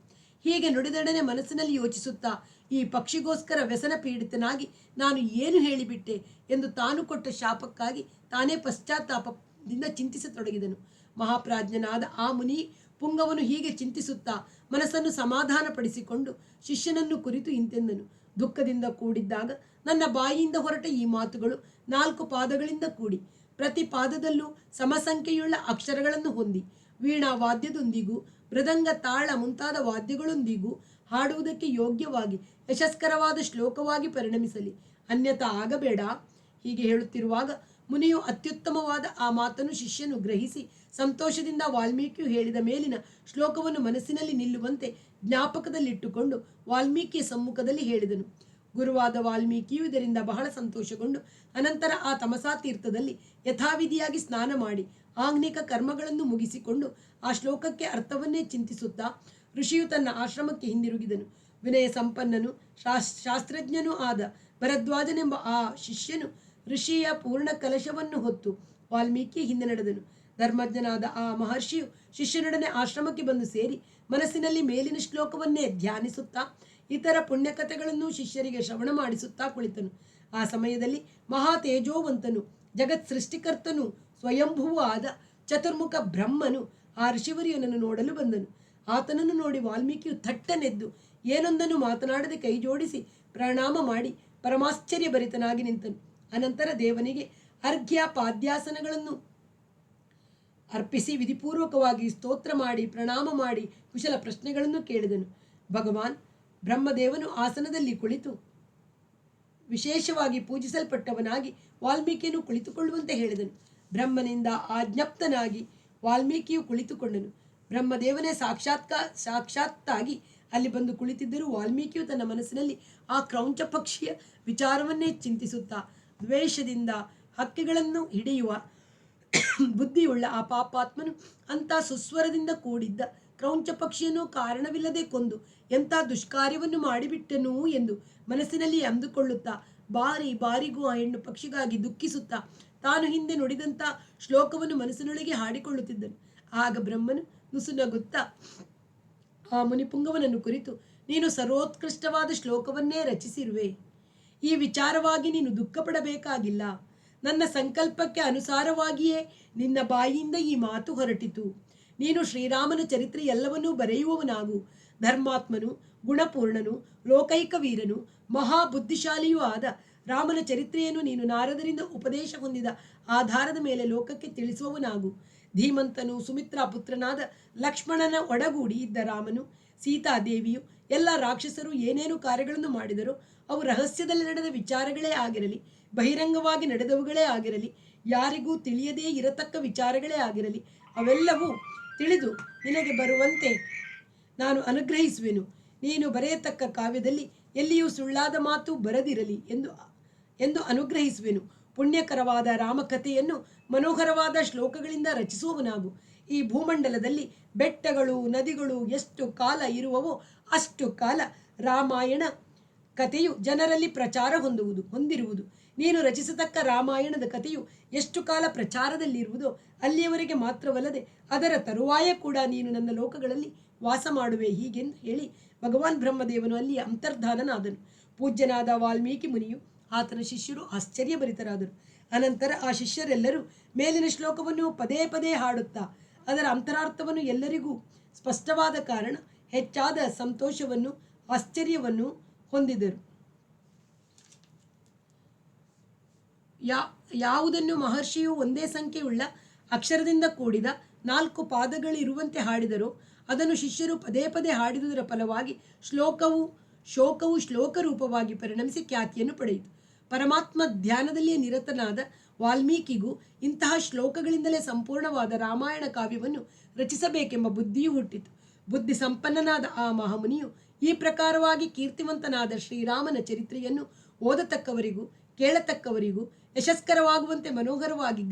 ಹೀಗೆ ನುಡಿದೊಡನೆ ಮನಸ್ಸಿನಲ್ಲಿ ಯೋಚಿಸುತ್ತಾ ಈ ಪಕ್ಷಿಗೋಸ್ಕರ ವ್ಯಸನ ಪೀಡಿತನಾಗಿ ನಾನು ಏನು ಹೇಳಿಬಿಟ್ಟೆ ಎಂದು ತಾನು ಕೊಟ್ಟ ಶಾಪಕ್ಕಾಗಿ ತಾನೇ ಪಶ್ಚಾತ್ತಾಪದಿಂದ ಚಿಂತಿಸತೊಡಗಿದನು. ಮಹಾಪ್ರಾಜ್ಞನಾದ ಆ ಮುನಿ ಪುಂಗವನು ಹೀಗೆ ಚಿಂತಿಸುತ್ತಾ ಮನಸ್ಸನ್ನು ಸಮಾಧಾನಪಡಿಸಿಕೊಂಡು ಶಿಷ್ಯನನ್ನು ಕುರಿತು ಇಂತೆಂದನು. ದುಃಖದಿಂದ ಕೂಡಿದ್ದಾಗ ನನ್ನ ಬಾಯಿಯಿಂದ ಹೊರಟ ಈ ಮಾತುಗಳು 4 ಪಾದಗಳಿಂದ ಕೂಡಿ ಪ್ರತಿ ಪಾದದಲ್ಲೂ ಸಮಸಂಖ್ಯೆಯುಳ್ಳ ಅಕ್ಷರಗಳನ್ನು ಹೊಂದಿ ವೀಣಾ ವಾದ್ಯದೊಂದಿಗೂ ಮೃದಂಗ ತಾಳ ಮುಂತಾದ ವಾದ್ಯಗಳೊಂದಿಗೂ ಹಾಡುವುದಕ್ಕೆ ಯೋಗ್ಯವಾಗಿ ಯಶಸ್ಕರವಾದ ಶ್ಲೋಕವಾಗಿ ಪರಿಣಮಿಸಲಿ, ಅನ್ಯತಾ ಆಗಬೇಡ. ಹೀಗೆ ಹೇಳುತ್ತಿರುವಾಗ ಮುನಿಯು ಅತ್ಯುತ್ತಮವಾದ ಆ ಮಾತನ್ನು ಶಿಷ್ಯನು ಗ್ರಹಿಸಿ ಸಂತೋಷದಿಂದ ವಾಲ್ಮೀಕಿಯು ಹೇಳಿದ ಮೇಲಿನ ಶ್ಲೋಕವನ್ನು ಮನಸ್ಸಿನಲ್ಲಿ ನಿಲ್ಲುವಂತೆ ಜ್ಞಾಪಕದಲ್ಲಿಟ್ಟುಕೊಂಡು ವಾಲ್ಮೀಕಿಯ ಸಮ್ಮುಖದಲ್ಲಿ ಹೇಳಿದನು. ಗುರುವಾದ ವಾಲ್ಮೀಕಿಯು ಇದರಿಂದ ಬಹಳ ಸಂತೋಷಗೊಂಡು ಅನಂತರ ಆ ತಮಸಾ ತೀರ್ಥದಲ್ಲಿ ಯಥಾವಿಧಿಯಾಗಿ ಸ್ನಾನ ಮಾಡಿ ಆಂಗ್ನಿಕ ಕರ್ಮಗಳನ್ನು ಮುಗಿಸಿಕೊಂಡು ಆ ಶ್ಲೋಕಕ್ಕೆ ಅರ್ಥವನ್ನೇ ಚಿಂತಿಸುತ್ತಾ ಋಷಿಯು ತನ್ನ ಆಶ್ರಮಕ್ಕೆ ಹಿಂದಿರುಗಿದನು. ವಿನಯ ಸಂಪನ್ನನು ಶಾಸ್ತ್ರಜ್ಞನೂ ಆದ ಭರದ್ವಾಜನೆಂಬ ಆ ಶಿಷ್ಯನು ಋಷಿಯ ಪೂರ್ಣ ಕಲಶವನ್ನು ಹೊತ್ತು ವಾಲ್ಮೀಕಿ ಹಿಂದೆ ನಡೆದನು. ಧರ್ಮಜ್ಞನಾದ ಆ ಮಹರ್ಷಿಯು ಶಿಷ್ಯನೊಡನೆ ಆಶ್ರಮಕ್ಕೆ ಬಂದು ಸೇರಿ ಮನಸ್ಸಿನಲ್ಲಿ ಮೇಲಿನ ಶ್ಲೋಕವನ್ನೇ ಧ್ಯಾನಿಸುತ್ತಾ ಇತರ ಪುಣ್ಯಕಥೆಗಳನ್ನು ಶಿಷ್ಯರಿಗೆ ಶ್ರವಣ ಮಾಡಿಸುತ್ತಾ ಕುಳಿತನು. ಆ ಸಮಯದಲ್ಲಿ ಮಹಾ ತೇಜೋವಂತನು ಜಗತ್ ಸೃಷ್ಟಿಕರ್ತನು ಸ್ವಯಂಭುವೂ ಆದ ಚತುರ್ಮುಖ ಬ್ರಹ್ಮನು ಆ ಋಷಿವರಿಯನನ್ನು ನೋಡಲು ಬಂದನು. ಆತನನ್ನು ನೋಡಿ ವಾಲ್ಮೀಕಿಯು ಥಟ್ಟನೆದ್ದು ಏನೊಂದನ್ನು ಮಾತನಾಡದೆ ಕೈ ಜೋಡಿಸಿ ಪ್ರಣಾಮ ಮಾಡಿ ಪರಮಾಶ್ಚರ್ಯಭರಿತನಾಗಿ ನಿಂತನು. ಅನಂತರ ದೇವನಿಗೆ ಅರ್ಘ್ಯ ಪಾದ್ಯಾಸನಗಳನ್ನು ಅರ್ಪಿಸಿ ವಿಧಿಪೂರ್ವಕವಾಗಿ ಸ್ತೋತ್ರ ಮಾಡಿ ಪ್ರಣಾಮ ಮಾಡಿ ಕುಶಲ ಪ್ರಶ್ನೆಗಳನ್ನು ಕೇಳಿದನು. ಭಗವಾನ್ ಬ್ರಹ್ಮದೇವನು ಆಸನದಲ್ಲಿ ಕುಳಿತು ವಿಶೇಷವಾಗಿ ಪೂಜಿಸಲ್ಪಟ್ಟವನಾಗಿ ವಾಲ್ಮೀಕಿಯನ್ನು ಕುಳಿತುಕೊಳ್ಳುವಂತೆ ಹೇಳಿದನು. ಬ್ರಹ್ಮನಿಂದ ಆಜ್ಞಪ್ತನಾಗಿ ವಾಲ್ಮೀಕಿಯು ಕುಳಿತುಕೊಂಡನು. ಬ್ರಹ್ಮದೇವನೇ ಸಾಕ್ಷಾತ್ತಾಗಿ ಅಲ್ಲಿ ಬಂದು ಕುಳಿತಿದ್ದರೂ ವಾಲ್ಮೀಕಿಯು ತನ್ನ ಮನಸ್ಸಿನಲ್ಲಿ ಆ ಕ್ರೌಂಚ ಪಕ್ಷಿಯ ವಿಚಾರವನ್ನೇ ಚಿಂತಿಸುತ್ತಾ ದ್ವೇಷದಿಂದ ಹಕ್ಕಿಗಳನ್ನು ಹಿಡಿಯುವ ಬುದ್ಧಿಯುಳ್ಳ ಆ ಪಾಪಾತ್ಮನು ಅಂಥ ಸುಸ್ವರದಿಂದ ಕೂಡಿದ್ದ ಕ್ರೌಂಚ ಪಕ್ಷಿಯನ್ನು ಕಾರಣವಿಲ್ಲದೆ ಕೊಂದು ಎಂಥ ದುಷ್ಕಾರ್ಯವನ್ನು ಮಾಡಿಬಿಟ್ಟನು ಎಂದು ಮನಸ್ಸಿನಲ್ಲಿ ಅಂದುಕೊಳ್ಳುತ್ತಾ ಬಾರಿಗೂ ಆ ಹೆಣ್ಣು ಪಕ್ಷಿಗಾಗಿ ದುಃಖಿಸುತ್ತಾ ತಾನು ಹಿಂದೆ ನುಡಿದಂಥ ಶ್ಲೋಕವನ್ನು ಮನಸ್ಸಿನೊಳಗೆ ಹಾಡಿಕೊಳ್ಳುತ್ತಿದ್ದನು. ಆಗ ಬ್ರಹ್ಮನು ನುಸುನಗುತ್ತಾ ಆ ಮುನಿಪುಂಗವನನ್ನು ಕುರಿತು ನೀನು ಸರ್ವೋತ್ಕೃಷ್ಟವಾದ ಶ್ಲೋಕವನ್ನೇ ರಚಿಸಿರುವೆ. ಈ ವಿಚಾರವಾಗಿ ನೀನು ದುಃಖ ಪಡಬೇಕಾಗಿಲ್ಲ. ನನ್ನ ಸಂಕಲ್ಪಕ್ಕೆ ಅನುಸಾರವಾಗಿಯೇ ನಿನ್ನ ಬಾಯಿಯಿಂದ ಈ ಮಾತು ಹೊರಟಿತು. ನೀನು ಶ್ರೀರಾಮನ ಚರಿತ್ರೆ ಎಲ್ಲವನ್ನೂ ಬರೆಯುವವನಾಗು. ಧರ್ಮಾತ್ಮನು, ಗುಣಪೂರ್ಣನು, ಲೋಕೈಕ ವೀರನು, ಮಹಾಬುದ್ಧಿಶಾಲಿಯೂ ಆದ ರಾಮನ ಚರಿತ್ರೆಯನ್ನು ನೀನು ನಾರದರಿಂದ ಉಪದೇಶ ಹೊಂದಿದ ಆಧಾರದ ಮೇಲೆ ಲೋಕಕ್ಕೆ ತಿಳಿಸುವವನಾಗು. ಧೀಮಂತನು, ಸುಮಿತ್ರಾ ಪುತ್ರನಾದ ಲಕ್ಷ್ಮಣನ ಒಡಗೂಡಿ ಇದ್ದ ರಾಮನು, ಸೀತಾದೇವಿಯು, ಎಲ್ಲ ರಾಕ್ಷಸರು ಏನೇನು ಕಾರ್ಯಗಳನ್ನು ಮಾಡಿದರೋ ಅವು ರಹಸ್ಯದಲ್ಲಿ ನಡೆದ ವಿಚಾರಗಳೇ ಆಗಿರಲಿ, ಬಹಿರಂಗವಾಗಿ ನಡೆದವುಗಳೇ ಆಗಿರಲಿ, ಯಾರಿಗೂ ತಿಳಿಯದೇ ಇರತಕ್ಕ ವಿಚಾರಗಳೇ ಆಗಿರಲಿ, ಅವೆಲ್ಲವೂ ತಿಳಿದು ನಿನಗೆ ಬರುವಂತೆ ನಾನು ಅನುಗ್ರಹಿಸುವೆನು. ನೀನು ಬರೆಯತಕ್ಕ ಕಾವ್ಯದಲ್ಲಿ ಎಲ್ಲಿಯೂ ಸುಳ್ಳಾದ ಮಾತು ಬರದಿರಲಿ ಎಂದು ಅನುಗ್ರಹಿಸುವೆನು. ಪುಣ್ಯಕರವಾದ ರಾಮಕಥೆಯನ್ನು ಮನೋಹರವಾದ ಶ್ಲೋಕಗಳಿಂದ ರಚಿಸುವವನಾಗು. ಈ ಭೂಮಂಡಲದಲ್ಲಿ ಬೆಟ್ಟಗಳು, ನದಿಗಳು ಎಷ್ಟು ಕಾಲ ಇರುವವೋ ಅಷ್ಟು ಕಾಲ ರಾಮಾಯಣ ಕಥೆಯು ಜನರಲ್ಲಿ ಪ್ರಚಾರ ಹೊಂದಿರುವುದು. ನೀನು ರಚಿಸತಕ್ಕ ರಾಮಾಯಣದ ಕಥೆಯು ಎಷ್ಟು ಕಾಲ ಪ್ರಚಾರದಲ್ಲಿರುವುದೋ ಅಲ್ಲಿಯವರೆಗೆ ಮಾತ್ರವಲ್ಲದೆ ಅದರ ತರುವಾಯ ಕೂಡ ನೀನು ನನ್ನ ಲೋಕಗಳಲ್ಲಿ ವಾಸ ಮಾಡುವೆ. ಹೀಗೆಂದು ಹೇಳಿ ಭಗವಾನ್ ಬ್ರಹ್ಮದೇವನು ಅಲ್ಲಿ ಅಂತರ್ಧಾನನಾದನು. ಪೂಜ್ಯನಾದ ವಾಲ್ಮೀಕಿ ಮುನಿಯು, ಆತನ ಶಿಷ್ಯರು ಆಶ್ಚರ್ಯಭರಿತರಾದರು. ಅನಂತರ ಆ ಶಿಷ್ಯರೆಲ್ಲರೂ ಮೇಲಿನ ಶ್ಲೋಕವನ್ನು ಪದೇ ಪದೇ ಹಾಡುತ್ತಾ ಅದರ ಅಂತರಾರ್ಥವನ್ನು ಎಲ್ಲರಿಗೂ ಸ್ಪಷ್ಟವಾದ ಕಾರಣ ಹೆಚ್ಚಾದ ಸಂತೋಷವನ್ನು, ಆಶ್ಚರ್ಯವನ್ನು ಹೊಂದಿದರು. ಯಾವುದನ್ನು ಮಹರ್ಷಿಯು ಒಂದೇ ಸಂಖ್ಯೆಯುಳ್ಳ ಅಕ್ಷರದಿಂದ ಕೂಡಿದ 4 ಪಾದಗಳಿರುವಂತೆ ಹಾಡಿದರೋ ಅದನ್ನು ಶಿಷ್ಯರು ಪದೇ ಪದೇ ಹಾಡಿದುದರ ಫಲವಾಗಿ ಶೋಕವು ಶ್ಲೋಕ ರೂಪವಾಗಿ ಪರಿಣಮಿಸಿ ಖ್ಯಾತಿಯನ್ನು ಪಡೆಯಿತು. ಪರಮಾತ್ಮ ಧ್ಯಾನದಲ್ಲಿಯೇ ನಿರತನಾದ ವಾಲ್ಮೀಕಿಗೂ ಇಂತಹ ಶ್ಲೋಕಗಳಿಂದಲೇ ಸಂಪೂರ್ಣವಾದ ರಾಮಾಯಣ ಕಾವ್ಯವನ್ನು ರಚಿಸಬೇಕೆಂಬ ಬುದ್ಧಿಯೂ ಹುಟ್ಟಿತು. ಬುದ್ಧಿ ಸಂಪನ್ನನಾದ ಆ ಮಹಾಮುನಿಯು ಈ ಪ್ರಕಾರವಾಗಿ ಕೀರ್ತಿವಂತನಾದ ಶ್ರೀರಾಮನ ಚರಿತ್ರೆಯನ್ನು ಓದತಕ್ಕವರಿಗೂ ಕೇಳತಕ್ಕವರಿಗೂ ಯಶಸ್ಕರವಾಗುವಂತೆ ಮನೋಹರವಾಗಿ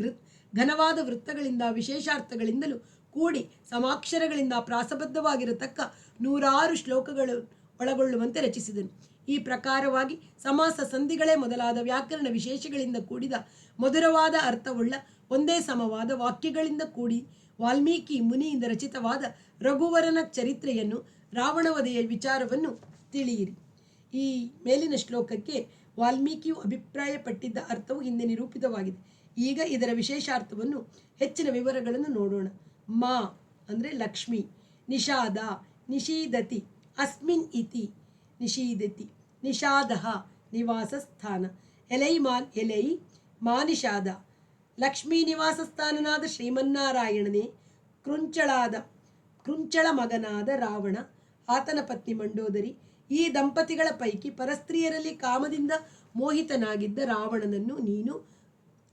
ಘನವಾದ ವೃತ್ತಗಳಿಂದ, ವಿಶೇಷಾರ್ಥಗಳಿಂದಲೂ ಕೂಡಿ ಸಮಾಕ್ಷರಗಳಿಂದ ಪ್ರಾಸಬದ್ಧವಾಗಿರತಕ್ಕ 106 ಶ್ಲೋಕಗಳು ಒಳಗೊಳ್ಳುವಂತೆ ರಚಿಸಿದನು. ಈ ಪ್ರಕಾರವಾಗಿ ಸಮಾಸ, ಸಂಧಿಗಳೇ ಮೊದಲಾದ ವ್ಯಾಕರಣ ವಿಶೇಷಗಳಿಂದ ಕೂಡಿದ ಮಧುರವಾದ ಅರ್ಥವುಳ್ಳ ಒಂದೇ ಸಮವಾದ ವಾಕ್ಯಗಳಿಂದ ಕೂಡಿ ವಾಲ್ಮೀಕಿ ಮುನಿಯಿಂದ ರಚಿತವಾದ ರಘುವರನ ಚರಿತ್ರೆಯನ್ನು, ರಾವಣವಧೆಯ ವಿಚಾರವನ್ನು ತಿಳಿಯಿರಿ. ಈ ಮೇಲಿನ ಶ್ಲೋಕಕ್ಕೆ ವಾಲ್ಮೀಕಿಯು ಅಭಿಪ್ರಾಯಪಟ್ಟಿದ್ದ ಅರ್ಥವು ಹಿಂದೆ ನಿರೂಪಿತವಾಗಿದೆ. ಈಗ ಇದರ ವಿಶೇಷಾರ್ಥವನ್ನು, ಹೆಚ್ಚಿನ ವಿವರಗಳನ್ನು ನೋಡೋಣ. ಮಾ ಅಂದರೆ ಲಕ್ಷ್ಮಿ, ನಿಷಾದ ನಿಷೀದತಿ, ಅಸ್ಮಿನ್ ಇತಿ ನಿಷೀದತಿ, ನಿಷಾದಃ ನಿವಾಸ ಸ್ಥಾನ, ಎಲೈ ಮಾನಿಷಾದ. ಲಕ್ಷ್ಮೀ ನಿವಾಸ ಸ್ಥಾನನಾದ ಶ್ರೀಮನ್ನಾರಾಯಣನೇ ಕೃಂಚಳ ಮಗನಾದ ರಾವಣ, ಆತನ ಪತ್ನಿ ಮಂಡೋದರಿ, ಈ ದಂಪತಿಗಳ ಪೈಕಿ ಪರಸ್ತ್ರೀಯರಲ್ಲಿ ಕಾಮದಿಂದ ಮೋಹಿತನಾಗಿದ್ದ ರಾವಣನನ್ನು ನೀನು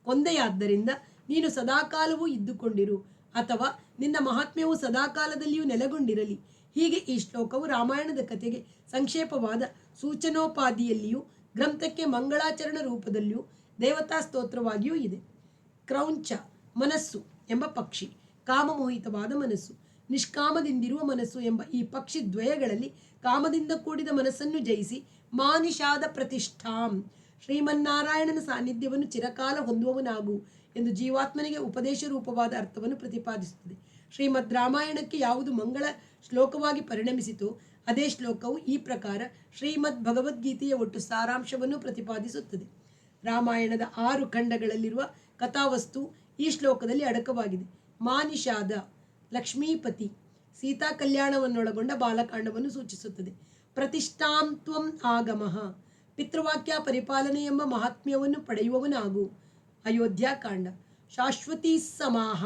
ಕೊಂದೆಯಾದ್ದರಿಂದ ನೀನು ಸದಾಕಾಲವೂ ಇದ್ದುಕೊಂಡಿರು, ಅಥವಾ ನಿನ್ನ ಮಹಾತ್ಮ್ಯವು ಸದಾಕಾಲದಲ್ಲಿಯೂ ನೆಲೆಗೊಂಡಿರಲಿ. ಹೀಗೆ ಈ ಶ್ಲೋಕವು ರಾಮಾಯಣದ ಕಥೆಗೆ ಸಂಕ್ಷೇಪವಾದ ಸೂಚನೋಪಾದಿಯಲ್ಲಿಯೂ ಗ್ರಂಥಕ್ಕೆ ಮಂಗಳಾಚರಣ ರೂಪದಲ್ಲಿಯೂ ದೇವತಾ ಸ್ತೋತ್ರವಾಗಿಯೂ ಇದೆ. ಕ್ರೌಂಚ ಮನಸ್ಸು ಎಂಬ ಪಕ್ಷಿ, ಕಾಮಮೋಹಿತವಾದ ಮನಸ್ಸು, ನಿಷ್ಕಾಮದಿಂದಿರುವ ಮನಸ್ಸು ಎಂಬ ಈ ಪಕ್ಷಿ ದ್ವಯಗಳಲ್ಲಿ ಕಾಮದಿಂದ ಕೂಡಿದ ಮನಸ್ಸನ್ನು ಜಯಿಸಿ ಮಾನಿಷಾದ ಪ್ರತಿಷ್ಠಾಂ, ಶ್ರೀಮನ್ನಾರಾಯಣನ ಸಾನ್ನಿಧ್ಯವನ್ನು ಚಿರಕಾಲ ಹೊಂದುವವನಾಗು ಎಂದು ಜೀವಾತ್ಮನಿಗೆ ಉಪದೇಶ ರೂಪವಾದ ಅರ್ಥವನ್ನು ಪ್ರತಿಪಾದಿಸುತ್ತದೆ. ಶ್ರೀಮದ್ ರಾಮಾಯಣಕ್ಕೆ ಯಾವುದು ಮಂಗಳ ಶ್ಲೋಕವಾಗಿ ಪರಿಣಮಿಸಿತೋ ಅದೇ ಶ್ಲೋಕವು ಈ ಪ್ರಕಾರ ಶ್ರೀಮದ್ ಭಗವದ್ಗೀತೆಯ ಒಟ್ಟು ಸಾರಾಂಶವನ್ನು ಪ್ರತಿಪಾದಿಸುತ್ತದೆ. ರಾಮಾಯಣದ 6 ಖಂಡಗಳಲ್ಲಿರುವ ಕಥಾವಸ್ತು ಈ ಶ್ಲೋಕದಲ್ಲಿ ಅಡಕವಾಗಿದೆ. ಮಾನಿಷಾದ ಲಕ್ಷ್ಮೀಪತಿ, ಸೀತಾ ಕಲ್ಯಾಣವನ್ನೊಳಗೊಂಡ ಬಾಲಕಾಂಡವನ್ನು ಸೂಚಿಸುತ್ತದೆ. ಪ್ರತಿಷ್ಠಾಂ ತ್ವಂ ಆಗಮಃ, ಪಿತೃವಾಕ್ಯ ಪರಿಪಾಲನೆ ಎಂಬ ಮಹಾತ್ಮ್ಯವನ್ನು ಪಡೆಯುವವನಾಗು. ಅಯೋಧ್ಯಾಕಾಂಡ. ಶಾಶ್ವತೀ ಸಮಾಹ,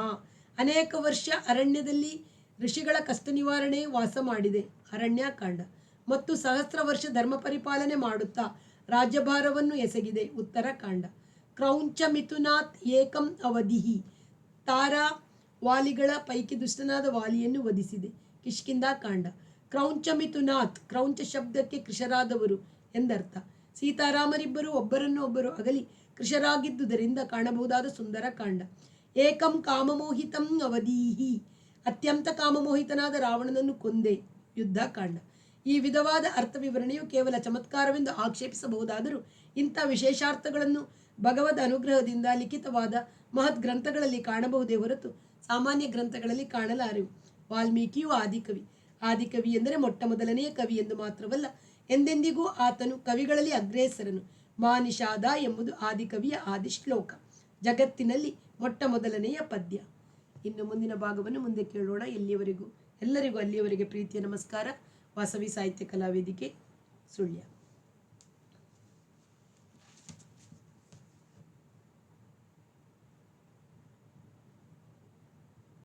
ಅನೇಕ ವರ್ಷ ಅರಣ್ಯದಲ್ಲಿ ಋಷಿಗಳ ಕಷ್ಟ ನಿವಾರಣೆ ವಾಸ ಮಾಡಿದೆ, ಅರಣ್ಯಕಾಂಡ. ಮತ್ತು 1000 ವರ್ಷ ಧರ್ಮ ಪರಿಪಾಲನೆ ಮಾಡುತ್ತಾ ರಾಜ್ಯಭಾರವನ್ನು ಎಸಗಿದೆ, ಉತ್ತರಕಾಂಡ. ಕ್ರೌಂಚ ಮಿಥುನಾತ್ ಏಕಂ ಅವಧಿಹಿ, ತಾರಾ ವಾಲಿಗಳ ಪೈಕಿ ದುಷ್ಟನಾದ ವಾಲಿಯನ್ನು ವಧಿಸಿದೆ, ಕಿಷ್ಕಿಂಧಾಕಾಂಡ. ಕ್ರೌಂಚ ಮಿಥುನಾತ್, ಕ್ರೌಂಚ ಶಬ್ದಕ್ಕೆ ಕೃಶರಾದವರು ಎಂದರ್ಥ. ಸೀತಾರಾಮರಿಬ್ಬರು ಒಬ್ಬರನ್ನು ಒಬ್ಬರು ಅಗಲಿ ಕೃಶರಾಗಿದ್ದುದರಿಂದ ಕಾಣಬಹುದಾದ ಸುಂದರ ಕಾಂಡ. ಏಕಂ ಕಾಮಮೋಹಿತಂ ಅವಧೀಹಿ, ಅತ್ಯಂತ ಕಾಮಮೋಹಿತನಾದ ರಾವಣನನ್ನು ಕೊಂದೆ, ಯುದ್ಧಕಾಂಡ. ಈ ವಿಧವಾದ ಅರ್ಥ ವಿವರಣೆಯು ಕೇವಲ ಚಮತ್ಕಾರವೆಂದು ಆಕ್ಷೇಪಿಸಬಹುದಾದರೂ ಇಂಥ ವಿಶೇಷಾರ್ಥಗಳನ್ನು ಭಗವದ್ ಅನುಗ್ರಹದಿಂದ ಲಿಖಿತವಾದ ಮಹದ್ ಗ್ರಂಥಗಳಲ್ಲಿ ಕಾಣಬಹುದೇ ಹೊರತು ಸಾಮಾನ್ಯ ಗ್ರಂಥಗಳಲ್ಲಿ ಕಾಣಲಾರೆವು. ವಾಲ್ಮೀಕಿಯು ಆದಿಕವಿ. ಆದಿಕವಿ ಎಂದರೆ ಮೊಟ್ಟ ಮೊದಲನೆಯ ಕವಿ ಎಂದು ಮಾತ್ರವಲ್ಲ, ಎಂದೆಂದಿಗೂ ಆತನು ಕವಿಗಳಲ್ಲಿ ಅಗ್ರೇಸರನು. ಮಾನಿಷಾದ ಎಂಬುದು ಆದಿಕವಿಯ ಆದಿ ಶ್ಲೋಕ, ಜಗತ್ತಿನಲ್ಲಿ ಮೊಟ್ಟ ಮೊದಲನೆಯ ಪದ್ಯ. ಇನ್ನು ಮುಂದಿನ ಭಾಗವನ್ನು ಮುಂದೆ ಕೇಳೋಣ. ಎಲ್ಲರಿಗೂ ಅಲ್ಲಿಯವರೆಗೆ ಪ್ರೀತಿಯ ನಮಸ್ಕಾರ. ವಾಸವಿ ಸಾಹಿತ್ಯ ಕಲಾವೇದಿಕೆ, ಸುಳ್ಯ.